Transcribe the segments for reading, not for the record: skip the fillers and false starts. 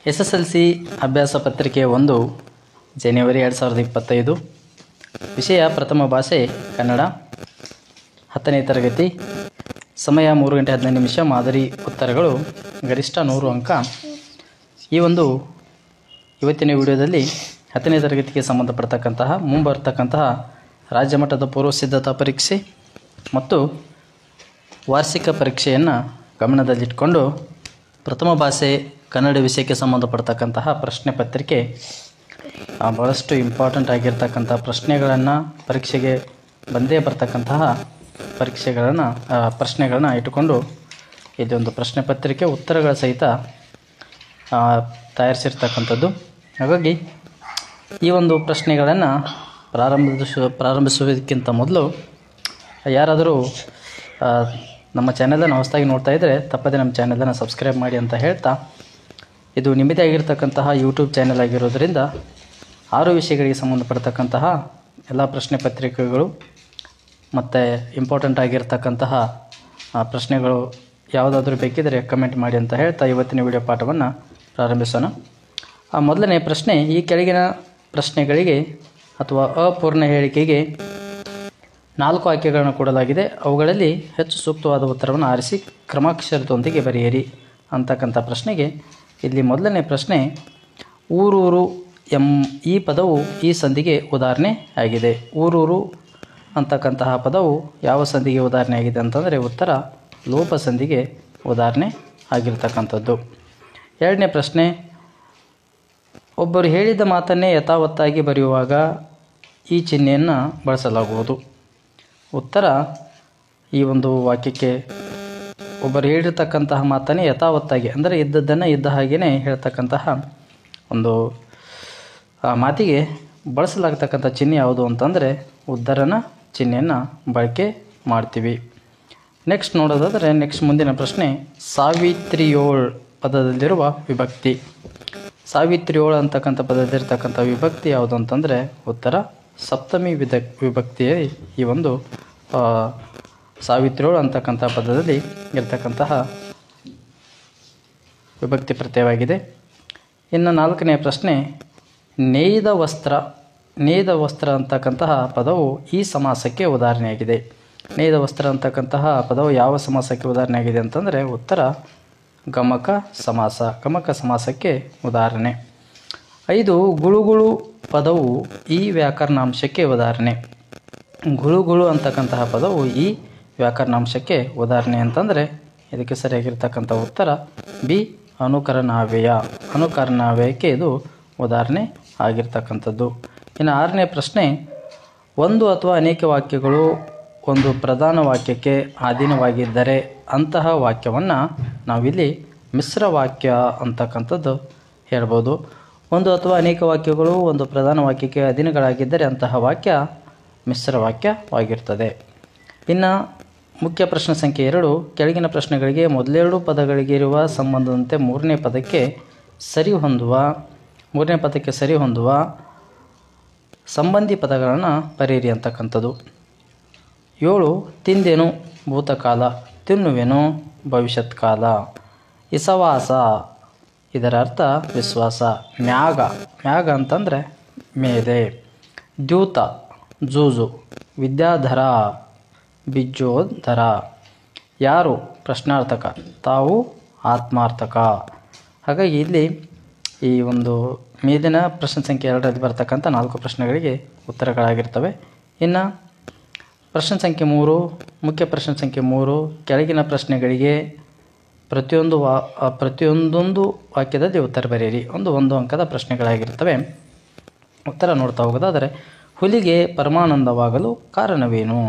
SSLC ಅಭ್ಯಾಸ ಪತ್ರಿಕೆ 1 ಜನವರಿ 2025. ವಿಷಯ ಪ್ರಥಮ ಭಾಷೆ ಕನ್ನಡ, 10ನೇ ತರಗತಿ. ಸಮಯ 3 ಗಂಟೆ 15 ನಿಮಿಷ. ಮಾದರಿ ಉತ್ತರಗಳು ಗರಿಷ್ಠ 100 ಅಂಕ. ಈ ಒಂದು ಇವತ್ತಿನ ವಿಡಿಯೋದಲ್ಲಿ 10ನೇ ತರಗತಿಗೆ ಸಂಬಂಧಪಡ್ತಕ್ಕಂತಹ ಮುಂಬರ್ತಕ್ಕಂತಹ ರಾಜ್ಯ ಮಟ್ಟದ ಪೂರ್ವ ಸಿದ್ಧತಾ ಪರೀಕ್ಷೆ ಮತ್ತು ವಾರ್ಷಿಕ ಪರೀಕ್ಷೆಯನ್ನು ಗಮನದಲ್ಲಿಟ್ಕೊಂಡು ಪ್ರಥಮ ಭಾಷೆ ಕನ್ನಡ ವಿಷಯಕ್ಕೆ ಸಂಬಂಧಪಡ್ತಕ್ಕಂತಹ ಪ್ರಶ್ನೆ ಪತ್ರಿಕೆ ಭಾಳಷ್ಟು ಇಂಪಾರ್ಟೆಂಟ್ ಆಗಿರ್ತಕ್ಕಂಥ ಪ್ರಶ್ನೆಗಳನ್ನು ಪರೀಕ್ಷೆಗೆ ಬಂದೇ ಬರ್ತಕ್ಕಂತಹ ಪ್ರಶ್ನೆಗಳನ್ನು ಇಟ್ಟುಕೊಂಡು ಇದೊಂದು ಪ್ರಶ್ನೆ ಪತ್ರಿಕೆ ಉತ್ತರಗಳ ಸಹಿತ ತಯಾರಿಸಿರ್ತಕ್ಕಂಥದ್ದು. ಹಾಗಾಗಿ ಈ ಒಂದು ಪ್ರಶ್ನೆಗಳನ್ನು ಪ್ರಾರಂಭಿಸುವುದಕ್ಕಿಂತ ಮೊದಲು ಯಾರಾದರೂ ನಮ್ಮ ಚಾನೆಲನ್ನು ಹೊಸದಾಗಿ ನೋಡ್ತಾ ಇದ್ದರೆ ತಪ್ಪದೆ ನಮ್ಮ ಚಾನೆಲನ್ನು ಸಬ್ಸ್ಕ್ರೈಬ್ ಮಾಡಿ ಅಂತ ಹೇಳ್ತಾ, ಇದು ನಿಮ್ಮದೇ ಆಗಿರ್ತಕ್ಕಂತಹ ಯೂಟ್ಯೂಬ್ ಚಾನೆಲ್ ಆಗಿರೋದರಿಂದ 6 ವಿಷಯಗಳಿಗೆ ಸಂಬಂಧಪಡ್ತಕ್ಕಂತಹ ಎಲ್ಲ ಪ್ರಶ್ನೆ ಪತ್ರಿಕೆಗಳು ಮತ್ತು ಇಂಪಾರ್ಟೆಂಟ್ ಆಗಿರ್ತಕ್ಕಂತಹ ಪ್ರಶ್ನೆಗಳು ಯಾವುದಾದ್ರೂ ಬೇಕಿದ್ದರೆ ಕಮೆಂಟ್ ಮಾಡಿ ಅಂತ ಹೇಳ್ತಾ ಇವತ್ತಿನ ವಿಡಿಯೋ ಪಾಠವನ್ನು ಪ್ರಾರಂಭಿಸೋಣ. ಮೊದಲನೇ ಪ್ರಶ್ನೆ, ಈ ಕೆಳಗಿನ ಪ್ರಶ್ನೆಗಳಿಗೆ ಅಥವಾ ಅಪೂರ್ಣ ಹೇಳಿಕೆಗೆ 4 ಆಯ್ಕೆಗಳನ್ನು ಕೊಡಲಾಗಿದೆ. ಅವುಗಳಲ್ಲಿ ಹೆಚ್ಚು ಸೂಕ್ತವಾದ ಉತ್ತರವನ್ನು ಆರಿಸಿ ಕ್ರಮಾಕ್ಷರದೊಂದಿಗೆ ಬರೆಯಿರಿ ಅಂತಕ್ಕಂಥ ಪ್ರಶ್ನೆಗೆ ಇಲ್ಲಿ ಮೊದಲನೇ ಪ್ರಶ್ನೆ, ಊರೂರು ಈ ಪದವು ಈ ಸಂಧಿಗೆ ಉದಾಹರಣೆ ಆಗಿದೆ. ಊರೂರು ಅಂತಕ್ಕಂತಹ ಪದವು ಯಾವ ಸಂಧಿಗೆ ಉದಾಹರಣೆ ಆಗಿದೆ ಅಂತಂದರೆ ಉತ್ತರ ಲೋಪ ಸಂಧಿಗೆ ಉದಾಹರಣೆ ಆಗಿರ್ತಕ್ಕಂಥದ್ದು. ಎರಡನೇ ಪ್ರಶ್ನೆ, ಒಬ್ಬರು ಹೇಳಿದ ಮಾತನ್ನೇ ಯಥಾವತ್ತಾಗಿ ಬರೆಯುವಾಗ ಈ ಚಿಹ್ನೆಯನ್ನು ಬಳಸಲಾಗುವುದು. ಉತ್ತರ ಈ ಒಂದು ವಾಕ್ಯಕ್ಕೆ ಒಬ್ಬರು ಹೇಳಿರ್ತಕ್ಕಂತಹ ಮಾತನ್ನೇ ಯಥಾವತ್ತಾಗಿ ಅಂದರೆ ಇದ್ದದ್ದನ್ನು ಇದ್ದ ಹಾಗೆಯೇ ಹೇಳ್ತಕ್ಕಂತಹ ಒಂದು ಮಾತಿಗೆ ಬಳಸಲಾಗ್ತಕ್ಕಂಥ ಚಿಹ್ನೆ ಯಾವುದು ಅಂತಂದರೆ ಉದ್ಧರಣ ಚಿಹ್ನೆಯನ್ನು ಬಳಕೆ ಮಾಡ್ತೀವಿ. ನೆಕ್ಸ್ಟ್ ನೋಡೋದಾದರೆ ಮುಂದಿನ ಪ್ರಶ್ನೆ, ಸಾವಿತ್ರಿಯೋಳ್ ಪದದಲ್ಲಿರುವ ವಿಭಕ್ತಿ. ಸಾವಿತ್ರಿಯೋಳ್ ಅಂತಕ್ಕಂಥ ಪದದಲ್ಲಿರ್ತಕ್ಕಂಥ ವಿಭಕ್ತಿ ಯಾವುದು ಅಂತಂದರೆ ಉತ್ತರ ಸಪ್ತಮಿ ವಿಭಕ್ತಿಯ ಈ ಒಂದು ಸಾವಿತ್ರಿಯೋಳ್ ಅಂತಕ್ಕಂಥ ಪದದಲ್ಲಿ ಇರತಕ್ಕಂತಹ ವಿಭಕ್ತಿ ಪ್ರತ್ಯಯವಾಗಿದೆ. ಇನ್ನು 4ನೇ ಪ್ರಶ್ನೆ, ನೇಯ್ದ ವಸ್ತ್ರ ಅಂತಕ್ಕಂತಹ ಪದವು ಈ ಸಮಾಸಕ್ಕೆ ಉದಾಹರಣೆಯಾಗಿದೆ. ನೇಯ್ದ ವಸ್ತ್ರ ಅಂತಕ್ಕಂತಹ ಪದವು ಯಾವ ಸಮಾಸಕ್ಕೆ ಉದಾಹರಣೆಯಾಗಿದೆ ಅಂತಂದರೆ ಉತ್ತರ ಗಮಕ ಸಮಾಸಕ್ಕೆ ಉದಾಹರಣೆ. 5, ಗುಳುಗುಳು ಪದವು ಈ ವ್ಯಾಕರಣಾಂಶಕ್ಕೆ ಉದಾಹರಣೆ. ಗುಳುಗುಳು ಅಂತಕ್ಕಂತಹ ಪದವು ಈ ವ್ಯಾಕರಣಾಂಶಕ್ಕೆ ಉದಾಹರಣೆ ಅಂತಂದರೆ ಇದಕ್ಕೆ ಸರಿಯಾಗಿರ್ತಕ್ಕಂಥ ಉತ್ತರ ಬಿ, ಅನುಕರಣಾವ್ಯಯಕ್ಕೆ ಇದು ಉದಾಹರಣೆ ಆಗಿರ್ತಕ್ಕಂಥದ್ದು. ಇನ್ನು 6ನೇ ಪ್ರಶ್ನೆ, ಒಂದು ಅಥವಾ ಅನೇಕ ವಾಕ್ಯಗಳು ಒಂದು ಪ್ರಧಾನ ವಾಕ್ಯಕ್ಕೆ ಅಧೀನವಾಗಿದ್ದರೆ ಅಂತಹ ವಾಕ್ಯವನ್ನು ನಾವಿಲ್ಲಿ ಮಿಶ್ರ ವಾಕ್ಯ ಅಂತಕ್ಕಂಥದ್ದು ಹೇಳ್ಬೋದು. ಒಂದು ಅಥವಾ ಅನೇಕ ವಾಕ್ಯಗಳು ಒಂದು ಪ್ರಧಾನ ವಾಕ್ಯಕ್ಕೆ ಅಧೀನಗಳಾಗಿದ್ದರೆ ಅಂತಹ ವಾಕ್ಯ ಮಿಶ್ರ ವಾಕ್ಯವಾಗಿರ್ತದೆ. ಇನ್ನು ಮುಖ್ಯ ಪ್ರಶ್ನೆ ಸಂಖ್ಯೆ 2, ಕೆಳಗಿನ ಪ್ರಶ್ನೆಗಳಿಗೆ ಮೊದಲೆರಡು ಪದಗಳಿಗೆ ಇರುವ ಸಂಬಂಧದಂತೆ ಮೂರನೇ ಪದಕ್ಕೆ ಸರಿ ಹೊಂದುವ ಸಂಬಂಧಿ ಪದಗಳನ್ನು ಬರೆಯಿರಿ ಅಂತಕ್ಕಂಥದ್ದು. 7, ತಿಂದೆನು ಭೂತಕಾಲ, ತಿನ್ನುವೆನು ಭವಿಷ್ಯತ್ ಕಾಲ. ಇಸವಾಸ ಇದರ ಅರ್ಥ ವಿಶ್ವಾಸ. ಮ್ಯಾಗ ಅಂತಂದರೆ ಮೇಲೆ. ದ್ಯೂತ ಜೂಜು. ವಿದ್ಯಾಧರ ಬಿಜ್ಜೋಧರ. ಯಾರು ಪ್ರಶ್ನಾರ್ಥಕ, ತಾವು ಆತ್ಮಾರ್ಥಕ. ಹಾಗಾಗಿ ಇಲ್ಲಿ ಈ ಒಂದು ಮೇಲಿನ ಪ್ರಶ್ನೆ ಸಂಖ್ಯೆ 2ರಲ್ಲಿ ಬರ್ತಕ್ಕಂಥ 4 ಪ್ರಶ್ನೆಗಳಿಗೆ ಉತ್ತರಗಳಾಗಿರ್ತವೆ. ಇನ್ನು ಪ್ರಶ್ನೆ ಸಂಖ್ಯೆ 3, ಮುಖ್ಯ ಪ್ರಶ್ನೆ ಸಂಖ್ಯೆ 3, ಕೆಳಗಿನ ಪ್ರಶ್ನೆಗಳಿಗೆ ಪ್ರತಿಯೊಂದೊಂದು ವಾಕ್ಯದಲ್ಲಿ ಉತ್ತರ ಬರೆಯಿರಿ. ಒಂದು ಅಂಕದ ಪ್ರಶ್ನೆಗಳಾಗಿರ್ತವೆ. ಉತ್ತರ ನೋಡ್ತಾ ಹೋಗೋದಾದರೆ, ಹುಲಿಗೆ ಪರಮಾನಂದವಾಗಲು ಕಾರಣವೇನು?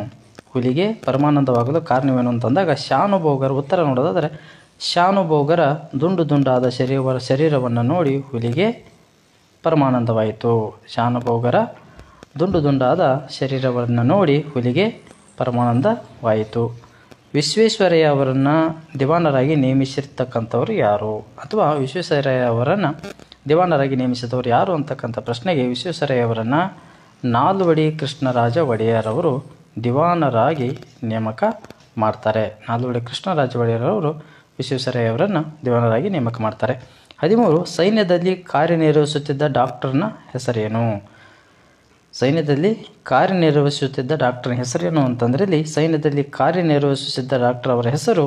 ಅಂತಂದಾಗ ಶಾನುಭೋಗರ ಉತ್ತರ ನೋಡೋದಾದರೆ, ಶಾನುಭೋಗರ ದುಂಡಾದ ಶರೀರವನ್ನು ನೋಡಿ ಹುಲಿಗೆ ಪರಮಾನಂದವಾಯಿತು. ಶಾನುಭೋಗರ ದುಂಡಾದ ಶರೀರವನ್ನು ನೋಡಿ ಹುಲಿಗೆ ಪರಮಾನಂದವಾಯಿತು. ವಿಶ್ವೇಶ್ವರಯ್ಯ ಅವರನ್ನು ದಿವಾನರಾಗಿ ನೇಮಿಸಿರ್ತಕ್ಕಂಥವ್ರು ಯಾರು? ಅಥವಾ ವಿಶ್ವೇಶ್ವರಯ್ಯ ಅವರನ್ನು ದಿವಾನರಾಗಿ ನೇಮಿಸಿದವರು ಯಾರು ಅಂತಕ್ಕಂಥ ಪ್ರಶ್ನೆಗೆ ವಿಶ್ವೇಶ್ವರಯ್ಯ ಅವರನ್ನು ನಾಲ್ವಡಿ ಕೃಷ್ಣರಾಜ ಒಡೆಯರ್ ಅವರು ದಿವಾನರಾಗಿ ನೇಮಕ ಮಾಡ್ತಾರೆ. ನಾಲ್ವಡಿ ಕೃಷ್ಣರಾಜ ಒಡೆಯರ್ ಅವರು ವಿಶ್ವೇಶ್ವರಯ್ಯ ಅವರನ್ನು ದಿವಾನರಾಗಿ ನೇಮಕ ಮಾಡ್ತಾರೆ. 13 ಸೈನ್ಯದಲ್ಲಿ ಕಾರ್ಯನಿರ್ವಹಿಸುತ್ತಿದ್ದ ಡಾಕ್ಟರ್ನ ಹೆಸರೇನು? ಸೈನ್ಯದಲ್ಲಿ ಕಾರ್ಯನಿರ್ವಹಿಸುತ್ತಿದ್ದ ಡಾಕ್ಟರ್ನ ಹೆಸರೇನು ಅಂತಂದರೆ ಇಲ್ಲಿ ಸೈನ್ಯದಲ್ಲಿ ಕಾರ್ಯನಿರ್ವಹಿಸುತ್ತಿದ್ದ ಡಾಕ್ಟರ್ ಅವರ ಹೆಸರು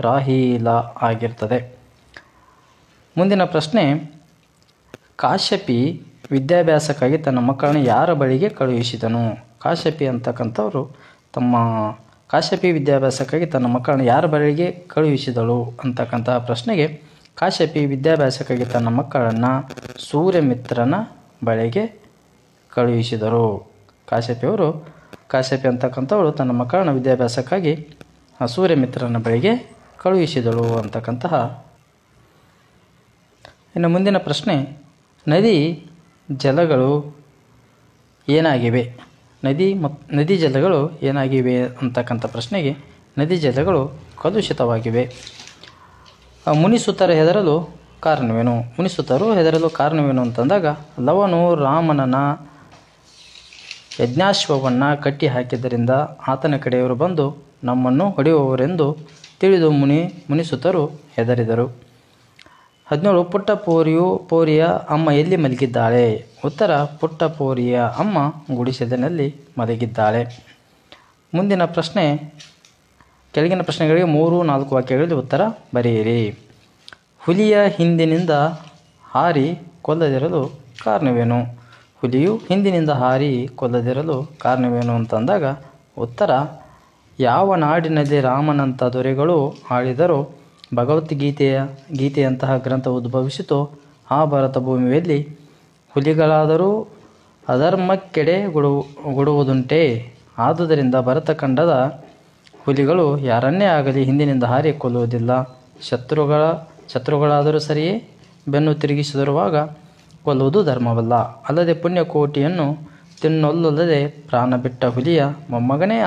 ರಾಹೀಲಾ ಆಗಿರ್ತದೆ. ಮುಂದಿನ ಪ್ರಶ್ನೆ, ಕಾಶ್ಯಪಿ ವಿದ್ಯಾಭ್ಯಾಸಕ್ಕಾಗಿ ತನ್ನ ಮಕ್ಕಳನ್ನು ಯಾರ ಬಳಿಗೆ ಕಳುಹಿಸಿದನು? ಕಾಶ್ಯಪಿ ಅಂತಕ್ಕಂಥವ್ರು ಕಾಶ್ಯಪಿ ವಿದ್ಯಾಭ್ಯಾಸಕ್ಕಾಗಿ ತನ್ನ ಮಕ್ಕಳನ್ನು ಯಾರ ಬಳಿಗೆ ಕಳುಹಿಸಿದಳು ಅಂತಕ್ಕಂತಹ ಪ್ರಶ್ನೆಗೆ ಕಾಶ್ಯಪಿ ವಿದ್ಯಾಭ್ಯಾಸಕ್ಕಾಗಿ ತನ್ನ ಮಕ್ಕಳನ್ನು ಸೂರ್ಯಮಿತ್ರನ ಬಳಿಗೆ ಕಳುಹಿಸಿದರು. ಕಾಶ್ಯಪಿ ಅಂತಕ್ಕಂಥವಳು ತನ್ನ ಮಕ್ಕಳನ್ನು ವಿದ್ಯಾಭ್ಯಾಸಕ್ಕಾಗಿ ಸೂರ್ಯಮಿತ್ರನ ಬಳಿಗೆ ಕಳುಹಿಸಿದಳು ಅಂತಕ್ಕಂತಹ. ಇನ್ನು ಮುಂದಿನ ಪ್ರಶ್ನೆ, ನದಿ ಜಲಗಳು ಏನಾಗಿವೆ? ನದಿ ಜಲಗಳು ಏನಾಗಿವೆ ಅಂತಕ್ಕಂಥ ಪ್ರಶ್ನೆಗೆ ನದಿ ಜಲಗಳು ಕಲುಷಿತವಾಗಿವೆ. ಮುನಿಸುತರು ಹೆದರಲು ಕಾರಣವೇನು? ಮುನಿಸುತರು ಹೆದರಲು ಕಾರಣವೇನು ಅಂತಂದಾಗ ಲವನು ರಾಮನನ ಯಜ್ಞಾಶ್ವವನ್ನು ಕಟ್ಟಿ ಹಾಕಿದ್ದರಿಂದ ಆತನ ಕಡೆಯವರು ಬಂದು ನಮ್ಮನ್ನು ಹೊಡೆಯುವವರೆಂದು ತಿಳಿದು ಮುನಿಸುತರು ಹೆದರಿದರು. 17 ಪುಟ್ಟ ಪೋರಿಯ ಅಮ್ಮ ಎಲ್ಲಿ ಮಲಗಿದ್ದಾಳೆ? ಉತ್ತರ, ಪುಟ್ಟ ಪೋರಿಯ ಅಮ್ಮ ಗುಡಿಸಲಿನಲ್ಲಿ ಮಲಗಿದ್ದಾಳೆ. ಮುಂದಿನ ಪ್ರಶ್ನೆ, ಕೆಳಗಿನ ಪ್ರಶ್ನೆಗಳಿಗೆ 3-4 ವಾಕ್ಯಗಳಲ್ಲಿ ಉತ್ತರ ಬರೆಯಿರಿ. ಹುಲಿಯ ಹಿಂದಿನಿಂದ ಹಾರಿ ಕೊಲ್ಲದಿರಲು ಕಾರಣವೇನು? ಹುಲಿಯು ಹಿಂದಿನಿಂದ ಹಾರಿ ಕೊಲ್ಲದಿರಲು ಕಾರಣವೇನು ಅಂತಂದಾಗ ಉತ್ತರ, ಯಾವ ನಾಡಿನಲ್ಲಿ ರಾಮನಂಥ ದೊರೆಗಳು ಆಳಿದರೋ ಗೀತೆಯಂತಹ ಗ್ರಂಥ ಉದ್ಭವಿಸಿತೋ ಆ ಭಾರತ ಭೂಮಿಯಲ್ಲಿ ಹುಲಿಗಳಾದರೂ ಅಧರ್ಮಕ್ಕೆಡೆ ಗುಡುವುದುಂಟೆ. ಆದುದರಿಂದ ಭರತಖಂಡದ ಹುಲಿಗಳು ಯಾರನ್ನೇ ಆಗಲಿ ಹಿಂದಿನಿಂದ ಹಾರಿ ಕೊಲ್ಲುವುದಿಲ್ಲ. ಶತ್ರುಗಳಾದರೂ ಸರಿಯೇ ಬೆನ್ನು ತಿರುಗಿಸಿದರುವಾಗ ಕೊಲ್ಲುವುದು ಧರ್ಮವಲ್ಲ. ಅಲ್ಲದೆ ಪುಣ್ಯಕೋಟಿಯನ್ನು ತಿನ್ನೊಲ್ಲದೆ ಪ್ರಾಣ ಬಿಟ್ಟ ಹುಲಿಯ ಮೊಮ್ಮಗನೇ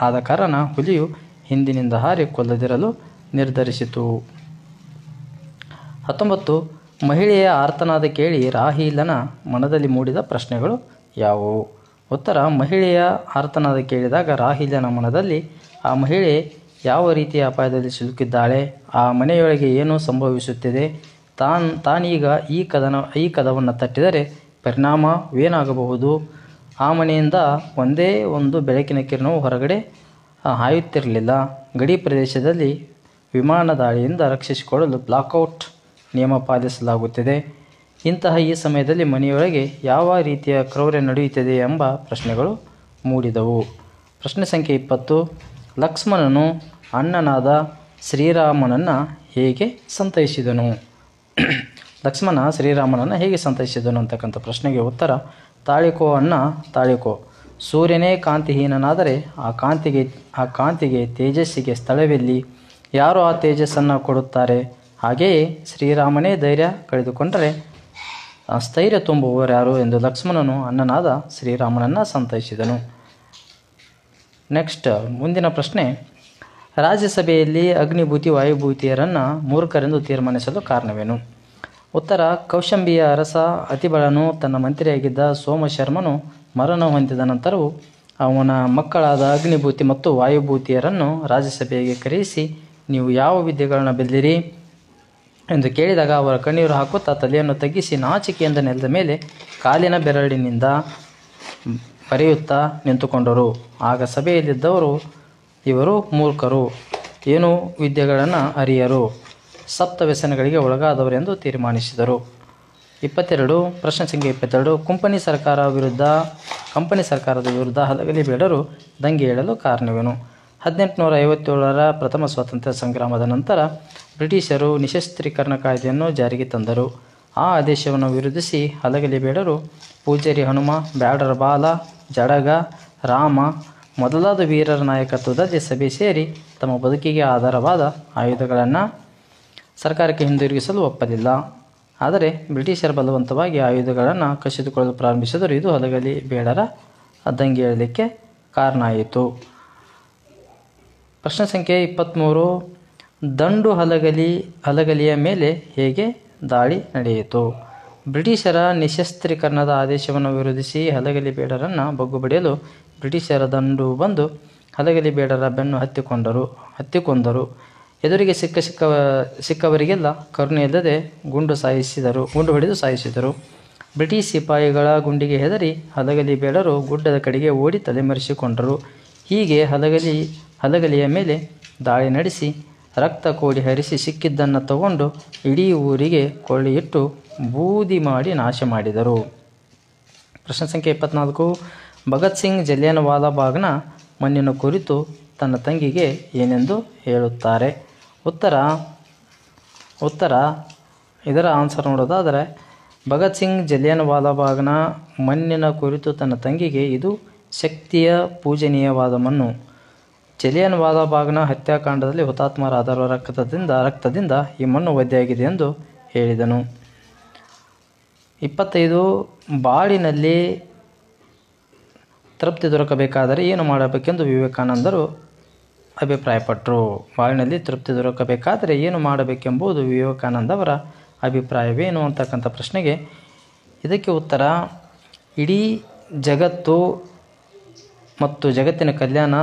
ಆದ ಕಾರಣ ಹುಲಿಯು ಹಿಂದಿನಿಂದ ಹಾರಿ ಕೊಲ್ಲದಿರಲು ನಿರ್ಧರಿಸಿತು. 19 ಮಹಿಳೆಯ ಆರ್ತನಾದ ಕೇಳಿ ರಾಹೀಲನ ಮನದಲ್ಲಿ ಮೂಡಿದ ಪ್ರಶ್ನೆಗಳು ಯಾವುವು? ಉತ್ತರ, ಮಹಿಳೆಯ ಆರ್ತನಾದ ಕೇಳಿದಾಗ ರಾಹೀಲನ ಮನದಲ್ಲಿ ಆ ಮಹಿಳೆ ಯಾವ ರೀತಿಯ ಅಪಾಯದಲ್ಲಿ ಸಿಲುಕಿದ್ದಾಳೆ, ಆ ಮನೆಯೊಳಗೆ ಏನು ಸಂಭವಿಸುತ್ತಿದೆ, ತಾನೀಗ ಈ ಕದವನ್ನು ತಟ್ಟಿದರೆ ಪರಿಣಾಮವೇನಾಗಬಹುದು, ಆ ಮನೆಯಿಂದ ಒಂದೇ ಒಂದು ಬೆಳಕಿನ ಕಿರಣವು ಹೊರಗಡೆ ಹಾಯುತ್ತಿರಲಿಲ್ಲ, ಗಡಿ ಪ್ರದೇಶದಲ್ಲಿ ವಿಮಾನ ದಾಳಿಯಿಂದ ರಕ್ಷಿಸಿಕೊಳ್ಳಲು ಬ್ಲಾಕ್ಔಟ್ ನಿಯಮ ಪಾಲಿಸಲಾಗುತ್ತಿದೆ, ಇಂತಹ ಈ ಸಮಯದಲ್ಲಿ ಮನೆಯೊಳಗೆ ಯಾವ ರೀತಿಯ ಕ್ರೌರ್ಯ ನಡೆಯುತ್ತಿದೆ ಎಂಬ ಪ್ರಶ್ನೆಗಳು ಮೂಡಿದವು. ಪ್ರಶ್ನೆ ಸಂಖ್ಯೆ 20 ಲಕ್ಷ್ಮಣನು ಅಣ್ಣನಾದ ಶ್ರೀರಾಮನನ್ನು ಹೇಗೆ ಸಂತೈಸಿದನು? ಲಕ್ಷ್ಮಣ ಶ್ರೀರಾಮನನ್ನು ಹೇಗೆ ಸಂತೈಸಿದನು ಅಂತಕ್ಕಂಥ ಪ್ರಶ್ನೆಗೆ ಉತ್ತರ, ತಾಳಿಕೋ ಅಣ್ಣ ತಾಳಿಕೋ, ಸೂರ್ಯನೇ ಕಾಂತಿಹೀನನಾದರೆ ಆ ಕಾಂತಿಗೆ ತೇಜಸ್ಸಿಗೆ ಸ್ಥಳವೆಲ್ಲಿ, ಯಾರು ಆ ತೇಜಸ್ಸನ್ನು ಕೊಡುತ್ತಾರೆ? ಹಾಗೆಯೇ ಶ್ರೀರಾಮನೇ ಧೈರ್ಯ ಕಳೆದುಕೊಂಡರೆ ಸ್ಥೈರ್ಯ ತುಂಬುವವರು ಯಾರು ಎಂದು ಲಕ್ಷ್ಮಣನು ಅಣ್ಣನಾದ ಶ್ರೀರಾಮನನ್ನು ಸಂತೈಸಿದನು. ನೆಕ್ಸ್ಟ್ ಮುಂದಿನ ಪ್ರಶ್ನೆ, ರಾಜ್ಯಸಭೆಯಲ್ಲಿ ಅಗ್ನಿಭೂತಿ ವಾಯುಭೂತಿಯರನ್ನು ಮೂರ್ಖರೆಂದು ತೀರ್ಮಾನಿಸಲು ಕಾರಣವೇನು? ಉತ್ತರ, ಕೌಶಂಬಿಯ ಅರಸ ಅತಿಬಳನು ತನ್ನ ಮಂತ್ರಿಯಾಗಿದ್ದ ಸೋಮಶರ್ಮನು ಮರಣ ಹೊಂದಿದ ನಂತರವೂ ಅವನ ಮಕ್ಕಳಾದ ಅಗ್ನಿಭೂತಿ ಮತ್ತು ವಾಯುಭೂತಿಯರನ್ನು ರಾಜ್ಯಸಭೆಗೆ ಕರೆಯಿಸಿ ನೀವು ಯಾವ ವಿದ್ಯೆಗಳನ್ನು ಬಲ್ಲಿರಿ ಎಂದು ಕೇಳಿದಾಗ ಅವರ ಕಣ್ಣೀರು ಹಾಕುತ್ತಾ ತಲೆಯನ್ನು ತಗ್ಗಿಸಿ ನಾಚಿಕೆಯಿಂದ ನೆಲದ ಮೇಲೆ ಕಾಲಿನ ಬೆರಳಿನಿಂದ ಬರೆಯುತ್ತಾ ನಿಂತುಕೊಂಡರು. ಆಗ ಸಭೆಯಲ್ಲಿದ್ದವರು ಇವರು ಮೂರ್ಖರು, ಏನೂ ವಿದ್ಯೆಗಳನ್ನು ಅರಿಯರು, ಸಪ್ತ ವ್ಯಸನಗಳಿಗೆ ಒಳಗಾದವರೆಂದು ತೀರ್ಮಾನಿಸಿದರು. 22 ಪ್ರಶ್ನೆ ಸಂಖ್ಯೆ 22 ಕಂಪನಿ ಸರ್ಕಾರದ ವಿರುದ್ಧ ಹಲಗಲಿ ಬೇಡರು ದಂಗೆ ಏಳಲು ಕಾರಣವೇನು? 1857ರ ಪ್ರಥಮ ಸ್ವಾತಂತ್ರ್ಯ ಸಂಗ್ರಾಮದ ನಂತರ ಬ್ರಿಟಿಷರು ನಿಶಸ್ತ್ರೀಕರಣ ಕಾಯ್ದೆಯನ್ನು ಜಾರಿಗೆ ತಂದರು. ಆ ಆದೇಶವನ್ನು ವಿರೋಧಿಸಿ ಹಲಗಲಿ ಬೇಡರು ಪೂಜಾರಿ ಹನುಮ, ಬ್ಯಾಡರ ಬಾಲ, ಜಡಗ, ರಾಮ ಮೊದಲಾದ ವೀರರ ನಾಯಕತ್ವದಲ್ಲಿ ಸಭೆ ಸೇರಿ ತಮ್ಮ ಬದುಕಿಗೆ ಆಧಾರವಾದ ಆಯುಧಗಳನ್ನು ಸರ್ಕಾರಕ್ಕೆ ಹಿಂದಿರುಗಿಸಲು ಒಪ್ಪಲಿಲ್ಲ. ಆದರೆ ಬ್ರಿಟಿಷರು ಬಲವಂತವಾಗಿ ಆಯುಧಗಳನ್ನು ಕಸಿದುಕೊಳ್ಳಲು ಪ್ರಾರಂಭಿಸಿದರು. ಇದು ಹಲಗಲಿ ಬೇಡರ ದಂಗೆ ಏಳಲಿಕ್ಕೆ ಕಾರಣ ಆಯಿತು. ಪ್ರಶ್ನೆ ಸಂಖ್ಯೆ 23 ದಂಡು ಹಲಗಲಿಯ ಮೇಲೆ ಹೇಗೆ ದಾಳಿ ನಡೆಯಿತು? ಬ್ರಿಟಿಷರ ನಿಶಸ್ತ್ರೀಕರಣದ ಆದೇಶವನ್ನು ವಿರೋಧಿಸಿ ಹಲಗಲಿ ಬೇಡರನ್ನು ಬಗ್ಗುಬಡಿಯಲು ಬ್ರಿಟಿಷರ ದಂಡು ಬಂದು ಹಲಗಲಿ ಬೇಡರ ಬೆನ್ನು ಹತ್ತಿಕೊಂಡರು. ಎದುರಿಗೆ ಸಿಕ್ಕವರಿಗೆಲ್ಲ ಕರುಣೆಯಿಲ್ಲದೆ ಗುಂಡು ಹೊಡೆದು ಸಾಯಿಸಿದರು. ಬ್ರಿಟಿಷ್ ಸಿಪಾಯಿಗಳ ಗುಂಡಿಗೆ ಹೆದರಿ ಹಲಗಲಿ ಬೇಡರು ಗುಡ್ಡದ ಕಡೆಗೆ ಓಡಿ ತಲೆಮರೆಸಿಕೊಂಡರು. ಹೀಗೆ ಹಲಗಲಿಯ ಮೇಲೆ ದಾಳಿ ನಡೆಸಿ ರಕ್ತ ಕೋಡಿ ಹರಿಸಿ ಸಿಕ್ಕಿದ್ದನ್ನು ತಗೊಂಡು ಇಡೀ ಊರಿಗೆ ಕೊಳ್ಳಿಯಿಟ್ಟು ಬೂದಿ ಮಾಡಿ ನಾಶ ಮಾಡಿದರು. ಪ್ರಶ್ನೆ ಸಂಖ್ಯೆ 24. ಭಗತ್ ಸಿಂಗ್ ಜಲಿಯನ್ವಾಲಾ ಬಾಗ್ನ ಮಣ್ಣಿನ ಕುರಿತು ತನ್ನ ತಂಗಿಗೆ ಏನೆಂದು ಹೇಳುತ್ತಾರೆ? ಉತ್ತರ ಇದರ ಆನ್ಸರ್ ನೋಡೋದಾದರೆ ಭಗತ್ ಸಿಂಗ್ ಜಲಿಯನ್ವಾಲಾ ಬಾಗ್ನ ಮಣ್ಣಿನ ಕುರಿತು ತನ್ನ ತಂಗಿಗೆ ಇದು ಶಕ್ತಿಯ ಪೂಜನೀಯವಾದ ಮಣ್ಣು. ಜಲಿಯನ್ವಾಲಾ ಬಾಗ್ನ ಹತ್ಯಾಕಾಂಡದಲ್ಲಿ ಹುತಾತ್ಮರಾದವರ ರಕ್ತದಿಂದ ಈ ಮಣ್ಣು ಒದ್ದೆಯಾಗಿದೆ ಎಂದು ಹೇಳಿದನು. 25. ಬಾಳಿನಲ್ಲಿ ತೃಪ್ತಿ ದೊರಕಬೇಕಾದರೆ ಏನು ಮಾಡಬೇಕೆಂದು ವಿವೇಕಾನಂದರು ಅಭಿಪ್ರಾಯಪಟ್ಟರು? ಬಾಳಿನಲ್ಲಿ ತೃಪ್ತಿ ದೊರಕಬೇಕಾದರೆ ಏನು ಮಾಡಬೇಕೆಂಬುದು ವಿವೇಕಾನಂದವರ ಅಭಿಪ್ರಾಯವೇನು ಅಂತಕ್ಕಂಥ ಪ್ರಶ್ನೆಗೆ ಇದಕ್ಕೆ ಉತ್ತರ, ಇಡೀ ಜಗತ್ತು ಮತ್ತು ಜಗತ್ತಿನ ಕಲ್ಯಾಣ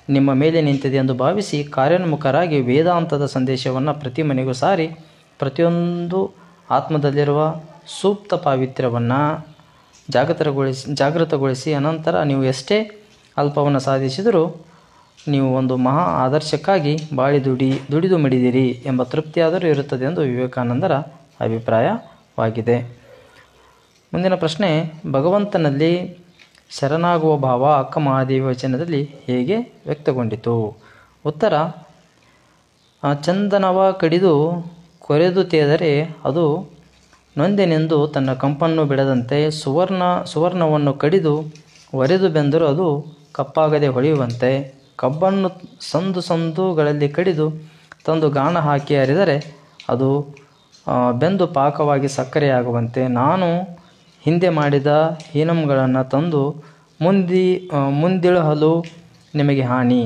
ನಿಮ್ಮ ಮೇಲೆ ನಿಂತಿದೆ ಎಂದು ಭಾವಿಸಿ ಕಾರ್ಯೋನ್ಮುಖರಾಗಿ ವೇದಾಂತದ ಸಂದೇಶವನ್ನು ಪ್ರತಿ ಮನೆಗೂ ಸಾರಿ ಪ್ರತಿಯೊಂದು ಆತ್ಮದಲ್ಲಿರುವ ಸೂಕ್ತ ಪಾವಿತ್ರ್ಯವನ್ನು ಜಾಗೃತಗೊಳಿಸಿ ಅನಂತರ ನೀವು ಎಷ್ಟೇ ಅಲ್ಪವನ್ನು ಸಾಧಿಸಿದರೂ ನೀವು ಒಂದು ಮಹಾ ಆದರ್ಶಕ್ಕಾಗಿ ಬಾಳಿ ದುಡಿದು ಮಡಿದಿರಿ ಎಂಬ ತೃಪ್ತಿಯಾದರೂ ಇರುತ್ತದೆ ಎಂದು ವಿವೇಕಾನಂದರ ಅಭಿಪ್ರಾಯವಾಗಿದೆ. ಮುಂದಿನ ಪ್ರಶ್ನೆ, ಭಗವಂತನಲ್ಲಿ ಶರಣಾಗುವ ಭಾವ ಅಕ್ಕ ಮಹಾದೇವಿ ವಚನದಲ್ಲಿ ಹೇಗೆ ವ್ಯಕ್ತಗೊಂಡಿತು? ಉತ್ತರ, ಚಂದನವ ಕಡಿದು ಕೊರೆದು ತೇದರೆ ಅದು ನೊಂದೆನೆಂದು ತನ್ನ ಕಂಪನ್ನು ಬಿಡದಂತೆ ಸುವರ್ಣವನ್ನು ಕಡಿದು ಒರೆದು ಬೆಂದರೂ ಅದು ಕಪ್ಪಾಗದೆ ಹೊಳೆಯುವಂತೆ ಕಬ್ಬನ್ನು ಸಂದುಗಳಲ್ಲಿ ಕಡಿದು ತಂದು ಗಾಣ ಹಾಕಿ ಅರಿದರೆ ಅದು ಬೆಂದು ಪಾಕವಾಗಿ ಸಕ್ಕರೆಯಾಗುವಂತೆ ನಾನು ಹಿಂದೆ ಮಾಡಿದ ಹೀನಂಗಳನ್ನು ತಂದು ಮುಂದಿಳಹಲು ನಿಮಗೆ ಹಾನಿ.